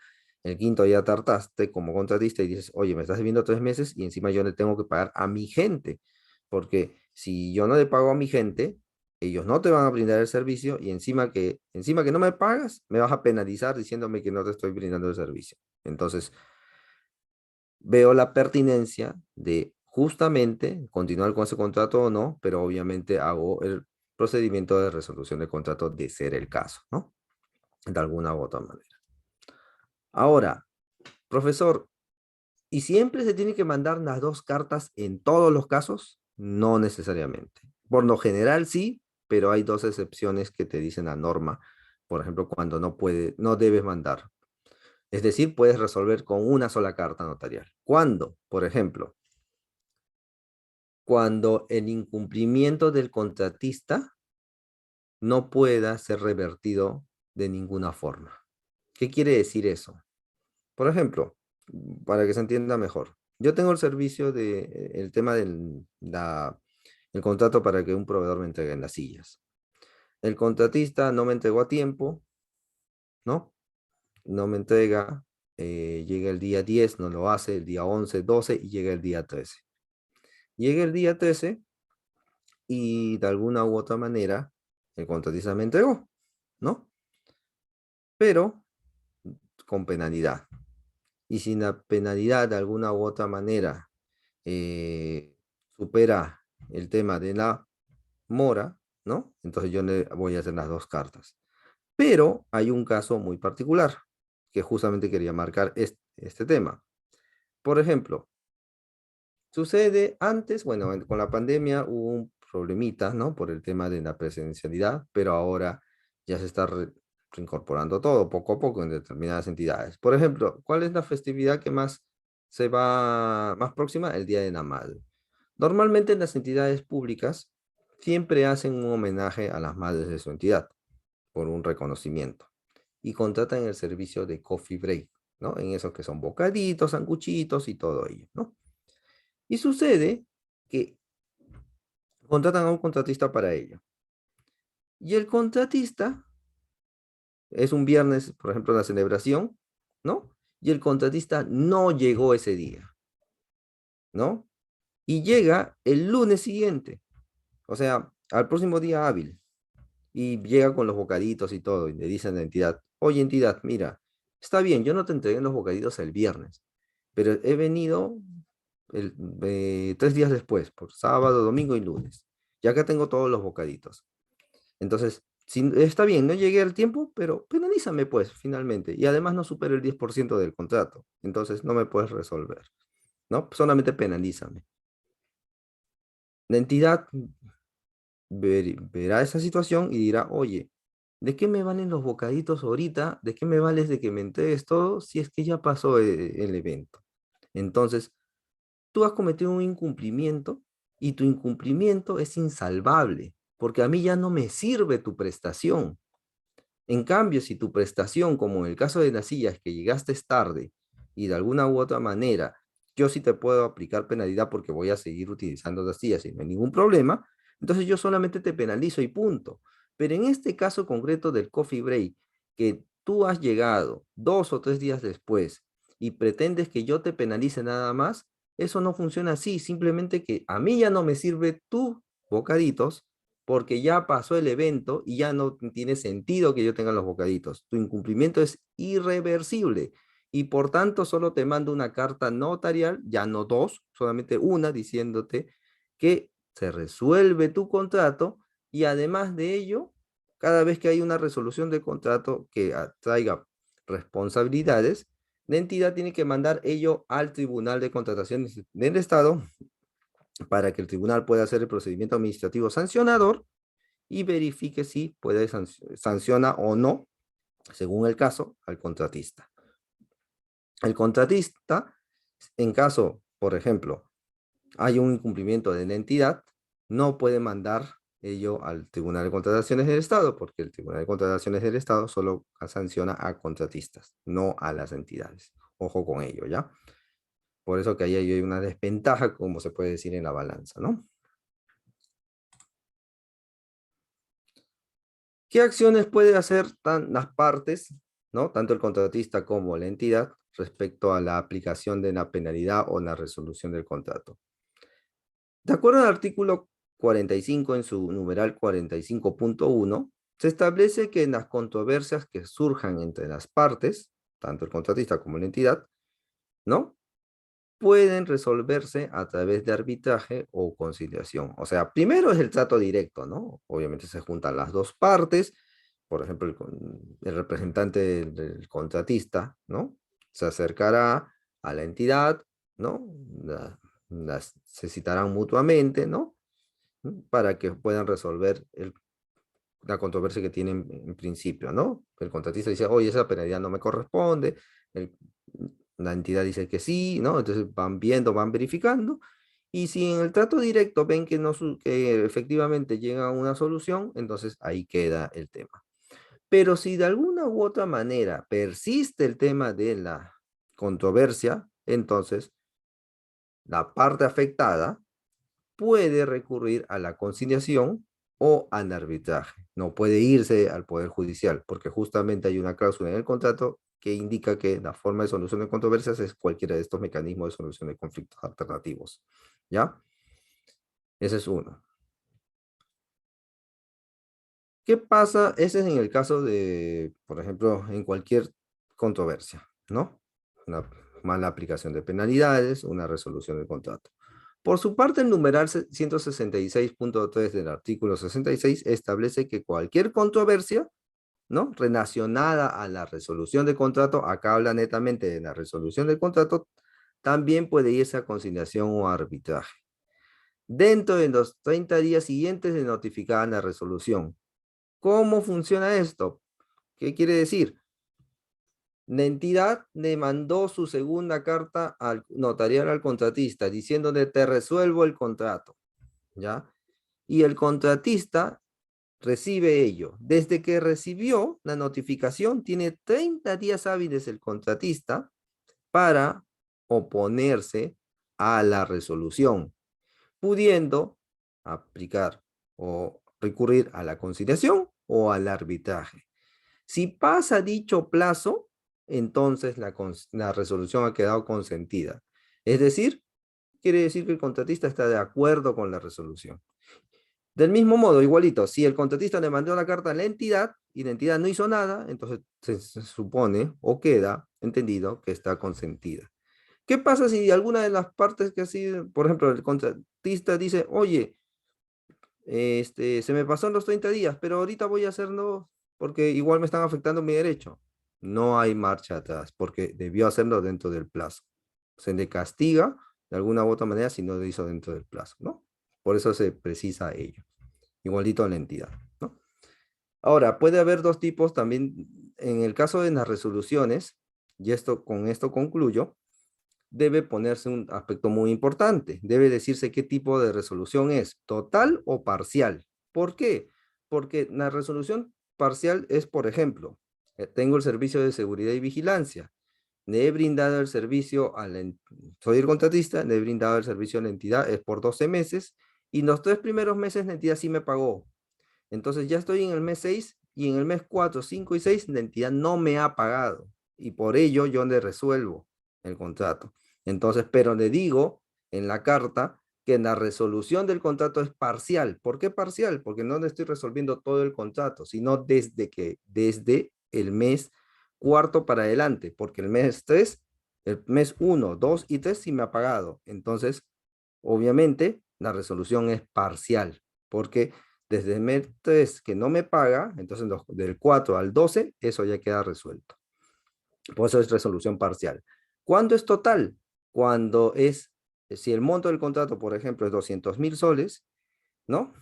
El quinto ya tartaste como contratista y dices: oye, me estás debiendo 3 meses y encima yo le tengo que pagar a mi gente, porque si yo no le pago a mi gente, ellos no te van a brindar el servicio, y encima que no me pagas, me vas a penalizar diciéndome que no te estoy brindando el servicio. Entonces, veo la pertinencia de justamente continuar con ese contrato o no, pero obviamente hago el procedimiento de resolución de contrato de ser el caso, ¿no? De alguna u otra manera. Ahora, profesor, ¿y siempre se tiene que mandar las dos cartas en todos los casos? No necesariamente. Por lo general sí, pero hay dos excepciones que te dicen la norma. Por ejemplo, cuando no debes mandar. Es decir, puedes resolver con una sola carta notarial. ¿Cuándo? Por ejemplo, cuando el incumplimiento del contratista no pueda ser revertido de ninguna forma. ¿Qué quiere decir eso? Por ejemplo, para que se entienda mejor, yo tengo el servicio el tema el contrato para que un proveedor me entregue en las sillas. El contratista no me entregó a tiempo, ¿no? No me entrega, llega el día 10, no lo hace, el día 11, 12 y llega el día 13. Llega el día 13 y de alguna u otra manera el contratista me entregó, ¿no? Pero con penalidad. Y si la penalidad de alguna u otra manera supera el tema de la mora, ¿no? Entonces yo le voy a hacer las dos cartas. Pero hay un caso muy particular que justamente quería marcar este tema. Por ejemplo, sucede antes, bueno, con la pandemia hubo un problemita, ¿no? Por el tema de la presencialidad, pero ahora ya se está reincorporando todo poco a poco en determinadas entidades. Por ejemplo, ¿cuál es la festividad que más se va más próxima? El Día de la Madre. Normalmente en las entidades públicas siempre hacen un homenaje a las madres de su entidad por un reconocimiento y contratan el servicio de coffee break, ¿no? En esos que son bocaditos, sanguchitos y todo ello, ¿no? Y sucede que contratan a un contratista para ello. Y el contratista, es un viernes, por ejemplo, la celebración, ¿no? Y el contratista no llegó ese día, ¿no? Y llega el lunes siguiente, o sea, al próximo día hábil, y llega con los bocaditos y todo, y le dicen a la entidad, oye entidad, mira, está bien, yo no te entregué los bocaditos el viernes, pero he venido 3 días después, por sábado, domingo y lunes. Y acá tengo todos los bocaditos. Entonces, si, está bien, no llegué al tiempo, pero penalízame pues, finalmente. Y además no supero el 10% del contrato. Entonces, no me puedes resolver, ¿no? Solamente penalízame. La entidad verá esa situación y dirá, oye, ¿de qué me valen los bocaditos ahorita? ¿De qué me vales de que me entregues todo si es que ya pasó el evento? Entonces, tú has cometido un incumplimiento y tu incumplimiento es insalvable, porque a mí ya no me sirve tu prestación. En cambio, si tu prestación, como en el caso de las sillas, que llegaste tarde y de alguna u otra manera, yo sí te puedo aplicar penalidad porque voy a seguir utilizando las sillas y no hay ningún problema, entonces yo solamente te penalizo y punto. Pero en este caso concreto del coffee break, que tú has llegado 2 o 3 días después y pretendes que yo te penalice nada más, eso no funciona así, simplemente que a mí ya no me sirve tus bocaditos porque ya pasó el evento y ya no tiene sentido que yo tenga los bocaditos. Tu incumplimiento es irreversible y por tanto solo te mando una carta notarial, ya no dos, solamente una, diciéndote que se resuelve tu contrato y además de ello, cada vez que hay una resolución de contrato que traiga responsabilidades, la entidad tiene que mandar ello al Tribunal de Contrataciones del Estado para que el tribunal pueda hacer el procedimiento administrativo sancionador y verifique si puede sanciona o no, según el caso, al contratista. El contratista, en caso, por ejemplo, hay un incumplimiento de la entidad, no puede mandar ello al Tribunal de Contrataciones del Estado, porque el Tribunal de Contrataciones del Estado solo sanciona a contratistas, no a las entidades. Ojo con ello, ¿ya? Por eso que ahí hay una desventaja, como se puede decir en la balanza, ¿no? ¿Qué acciones puede hacer las partes, ¿no? Tanto el contratista como la entidad, respecto a la aplicación de la penalidad o la resolución del contrato? De acuerdo al artículo 45 en su numeral 45.1, se establece que en las controversias que surjan entre las partes, tanto el contratista como la entidad, ¿no? Pueden resolverse a través de arbitraje o conciliación. O sea, primero es el trato directo, ¿no? Obviamente se juntan las dos partes, por ejemplo, el representante del contratista, ¿no? Se acercará a la entidad, ¿no? Se citarán mutuamente, ¿no? Para que puedan resolver la controversia que tienen en principio, ¿no? El contratista dice, oye, esa penalidad no me corresponde, el, la entidad dice que sí, ¿no? Entonces van viendo, van verificando, y si en el trato directo ven que, no, que efectivamente llega a una solución, entonces ahí queda el tema. Pero si de alguna u otra manera persiste el tema de la controversia, entonces la parte afectada puede recurrir a la conciliación o al arbitraje. No puede irse al Poder Judicial, porque justamente hay una cláusula en el contrato que indica que la forma de solución de controversias es cualquiera de estos mecanismos de solución de conflictos alternativos. ¿Ya? Ese es uno. ¿Qué pasa? Ese es en el caso de, por ejemplo, en cualquier controversia, ¿no? Una mala aplicación de penalidades, una resolución del contrato. Por su parte, el numeral 166.3 del artículo 66 establece que cualquier controversia, ¿no?, relacionada a la resolución del contrato, acá habla netamente de la resolución del contrato, también puede irse a conciliación o arbitraje. Dentro de los 30 días siguientes de notificar la resolución. ¿Cómo funciona esto? ¿Qué quiere decir? La entidad le mandó su segunda carta al notarial al contratista diciéndole te resuelvo el contrato, ¿ya? Y el contratista recibe ello. Desde que recibió la notificación, tiene 30 días hábiles el contratista para oponerse a la resolución, pudiendo aplicar o recurrir a la conciliación o al arbitraje. Si pasa dicho plazo, entonces la resolución ha quedado consentida. Es decir, quiere decir que el contratista está de acuerdo con la resolución. Del mismo modo, igualito, si el contratista le mandó la carta a la entidad y la entidad no hizo nada, entonces se supone o queda entendido que está consentida. ¿Qué pasa si alguna de las partes que así, por ejemplo, el contratista dice, oye, se me pasaron los 30 días, pero ahorita voy a hacerlo porque igual me están afectando mi derecho? No hay marcha atrás, porque debió hacerlo dentro del plazo. Se le castiga de alguna u otra manera si no lo hizo dentro del plazo, ¿no? Por eso se precisa ello. Igualito a la entidad, ¿no? Ahora, puede haber dos tipos también, en el caso de las resoluciones, y con esto concluyo, debe ponerse un aspecto muy importante. Debe decirse qué tipo de resolución es, total o parcial. ¿Por qué? Porque la resolución parcial es, por ejemplo, tengo el servicio de seguridad y vigilancia, le he brindado el servicio soy el contratista, le he brindado el servicio a la entidad, es por 12 meses, y los 3 primeros meses la entidad sí me pagó. Entonces ya estoy en el mes 6 y en el mes 4, 5 y 6 la entidad no me ha pagado y por ello yo le resuelvo el contrato. Entonces, pero le digo en la carta que la resolución del contrato es parcial. ¿Por qué parcial? Porque no le estoy resolviendo todo el contrato, sino desde el mes cuarto para adelante, porque el mes 1, 2 y 3 sí me ha pagado. Entonces, obviamente, la resolución es parcial, porque desde el mes 3 que no me paga, entonces del 4 al 12, eso ya queda resuelto. Por eso es resolución parcial. ¿Cuándo es total? Cuando si el monto del contrato, por ejemplo, es 200.000 soles, ¿no?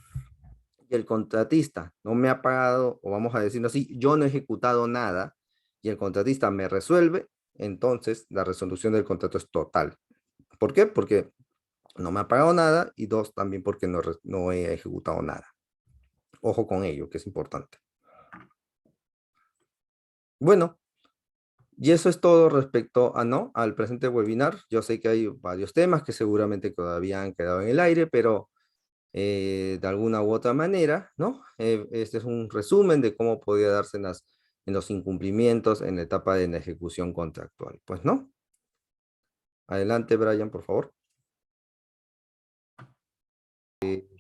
Y el contratista no me ha pagado, o vamos a decirlo así, yo no he ejecutado nada, y el contratista me resuelve, entonces la resolución del contrato es total. ¿Por qué? Porque no me ha pagado nada, y dos, también porque no he ejecutado nada. Ojo con ello, que es importante. Bueno, y eso es todo respecto al presente webinar. Yo sé que hay varios temas que seguramente todavía han quedado en el aire, pero de alguna u otra manera, ¿no? Este es un resumen de cómo podía darse en los incumplimientos en la etapa de la ejecución contractual. Pues, ¿no? Adelante, Brian, por favor.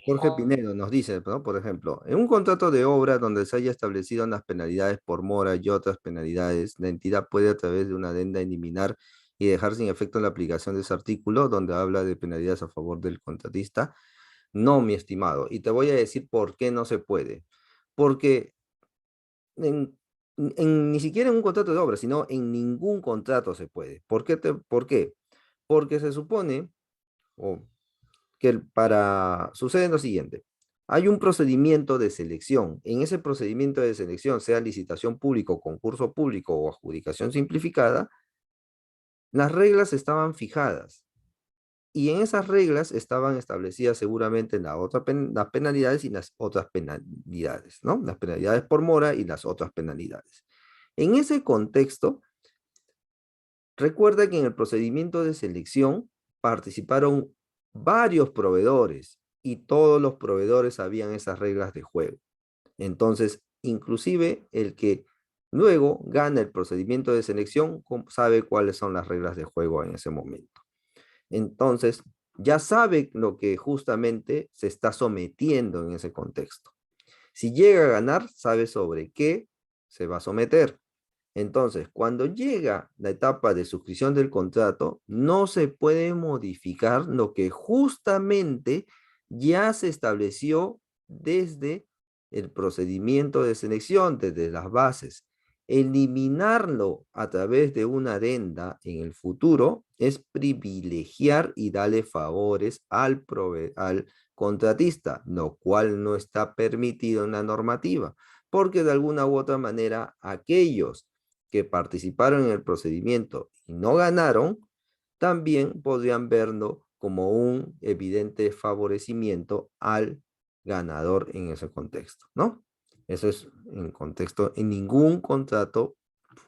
Jorge Pinedo nos dice, ¿no? Por ejemplo, en un contrato de obra donde se haya establecido unas penalidades por mora y otras penalidades, la entidad puede a través de una adenda eliminar y dejar sin efecto la aplicación de ese artículo donde habla de penalidades a favor del contratista. No, mi estimado, y te voy a decir por qué no se puede. Porque ni siquiera en un contrato de obra, sino en ningún contrato se puede. ¿Por qué? Porque se supone, o sucede lo siguiente. Hay un procedimiento de selección. En ese procedimiento de selección, sea licitación pública, concurso público o adjudicación simplificada, las reglas estaban fijadas. Y en esas reglas estaban establecidas seguramente las penalidades y las otras penalidades, ¿no? Las penalidades por mora y las otras penalidades. En ese contexto, recuerda que en el procedimiento de selección participaron varios proveedores y todos los proveedores sabían esas reglas de juego. Entonces, inclusive el que luego gana el procedimiento de selección sabe cuáles son las reglas de juego en ese momento. Entonces, ya sabe lo que justamente se está sometiendo en ese contexto. Si llega a ganar, sabe sobre qué se va a someter. Entonces, cuando llega la etapa de suscripción del contrato, no se puede modificar lo que justamente ya se estableció desde el procedimiento de selección, desde las bases. Eliminarlo a través de una adenda en el futuro es privilegiar y darle favores al contratista, lo cual no está permitido en la normativa, porque de alguna u otra manera aquellos que participaron en el procedimiento y no ganaron, también podrían verlo como un evidente favorecimiento al ganador en ese contexto, ¿no? Eso es en contexto, en ningún contrato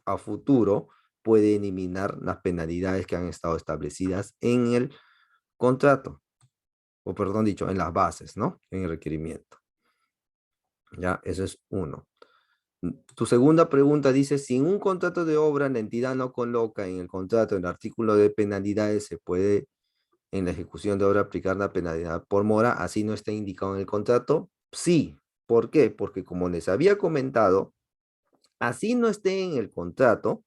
a futuro puede eliminar las penalidades que han estado establecidas en el contrato, o perdón dicho, en las bases, ¿no? En el requerimiento. Ya, eso es uno. Tu segunda pregunta dice, si en un contrato de obra la entidad no coloca en el contrato el artículo de penalidades, ¿se puede en la ejecución de obra aplicar la penalidad por mora, así no está indicado en el contrato? Sí. ¿Por qué? Porque como les había comentado, así no esté en el contrato,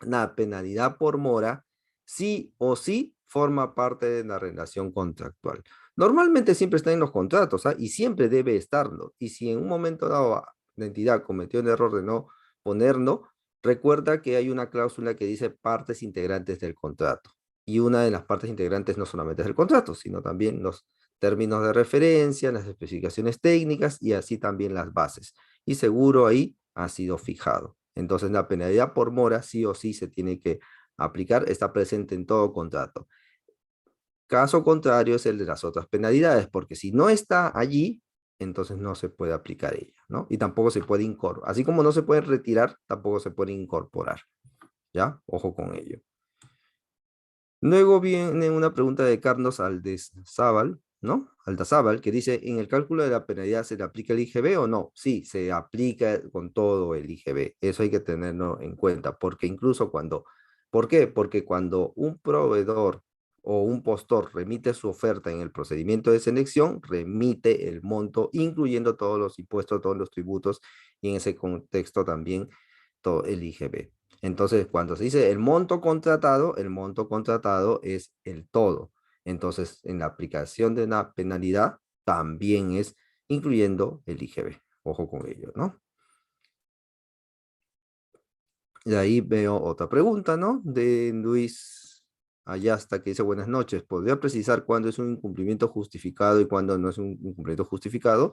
la penalidad por mora sí o sí forma parte de la relación contractual. Normalmente siempre está en los contratos, ¿ah? Y siempre debe estarlo. Y si en un momento dado la entidad cometió el error de no ponerlo, recuerda que hay una cláusula que dice partes integrantes del contrato. Y una de las partes integrantes no solamente es el contrato, sino también los términos de referencia, las especificaciones técnicas y así también las bases. Y seguro ahí ha sido fijado. Entonces la penalidad por mora sí o sí se tiene que aplicar, está presente en todo contrato. Caso contrario es el de las otras penalidades, porque si no está allí, entonces no se puede aplicar ella, ¿no? Y tampoco se puede incorporar. Así como no se puede retirar, tampoco se puede incorporar, ¿ya? Ojo con ello. Luego viene una pregunta de Carlos Aldezábal, ¿no? Aldazábal, que dice, ¿en el cálculo de la penalidad se le aplica el IGB o no? Sí, se aplica con todo el IGB. Eso hay que tenerlo en cuenta, porque incluso cuando, ¿por qué? Porque cuando un proveedor o un postor remite su oferta en el procedimiento de selección, remite el monto, incluyendo todos los impuestos, todos los tributos, y en ese contexto también todo el IGB. Entonces, cuando se dice el monto contratado es el todo. Entonces, en la aplicación de una penalidad también es incluyendo el IGB. Ojo con ello, ¿no? Y ahí veo otra pregunta, ¿no? De Luis Ayasta, que dice, buenas noches. ¿Podría precisar cuándo es un incumplimiento justificado y cuándo no es un incumplimiento justificado?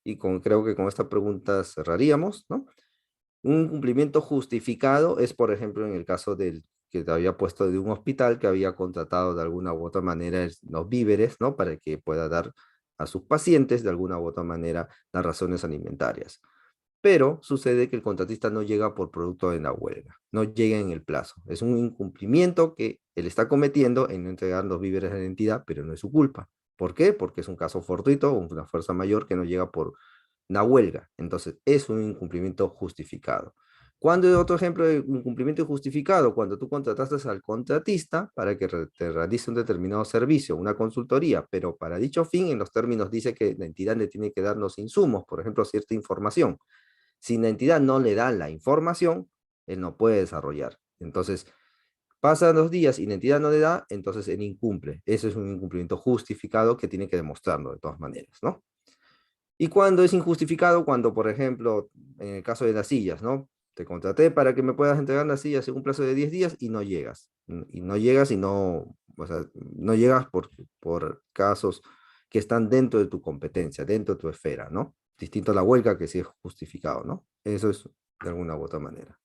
Y creo que con esta pregunta cerraríamos, ¿no? Un cumplimiento justificado es, por ejemplo, en el caso del que te había puesto de un hospital que había contratado de alguna u otra manera los víveres, ¿no? Para que pueda dar a sus pacientes de alguna u otra manera las razones alimentarias. Pero sucede que el contratista no llega por producto de la huelga, no llega en el plazo. Es un incumplimiento que él está cometiendo en no entregar los víveres a la entidad, pero no es su culpa. ¿Por qué? Porque es un caso fortuito, una fuerza mayor que no llega por la huelga. Entonces, es un incumplimiento justificado. ¿Cuándo es otro ejemplo de incumplimiento justificado? Cuando tú contrataste al contratista para que te realice un determinado servicio, una consultoría, pero para dicho fin, en los términos dice que la entidad le tiene que dar los insumos, por ejemplo, cierta información. Si la entidad no le da la información, él no puede desarrollar. Entonces, pasan los días y la entidad no le da, entonces él incumple. Eso es un incumplimiento justificado que tiene que demostrarlo de todas maneras, ¿no? Y cuando es injustificado, cuando, por ejemplo, en el caso de las sillas, ¿no? Te contraté para que me puedas entregar las sillas en un plazo de 10 días y no llegas. Y no llegas y no, o sea, no llegas por casos que están dentro de tu competencia, dentro de tu esfera, ¿no? Distinto a la huelga que sí es justificado, ¿no? Eso es de alguna u otra manera.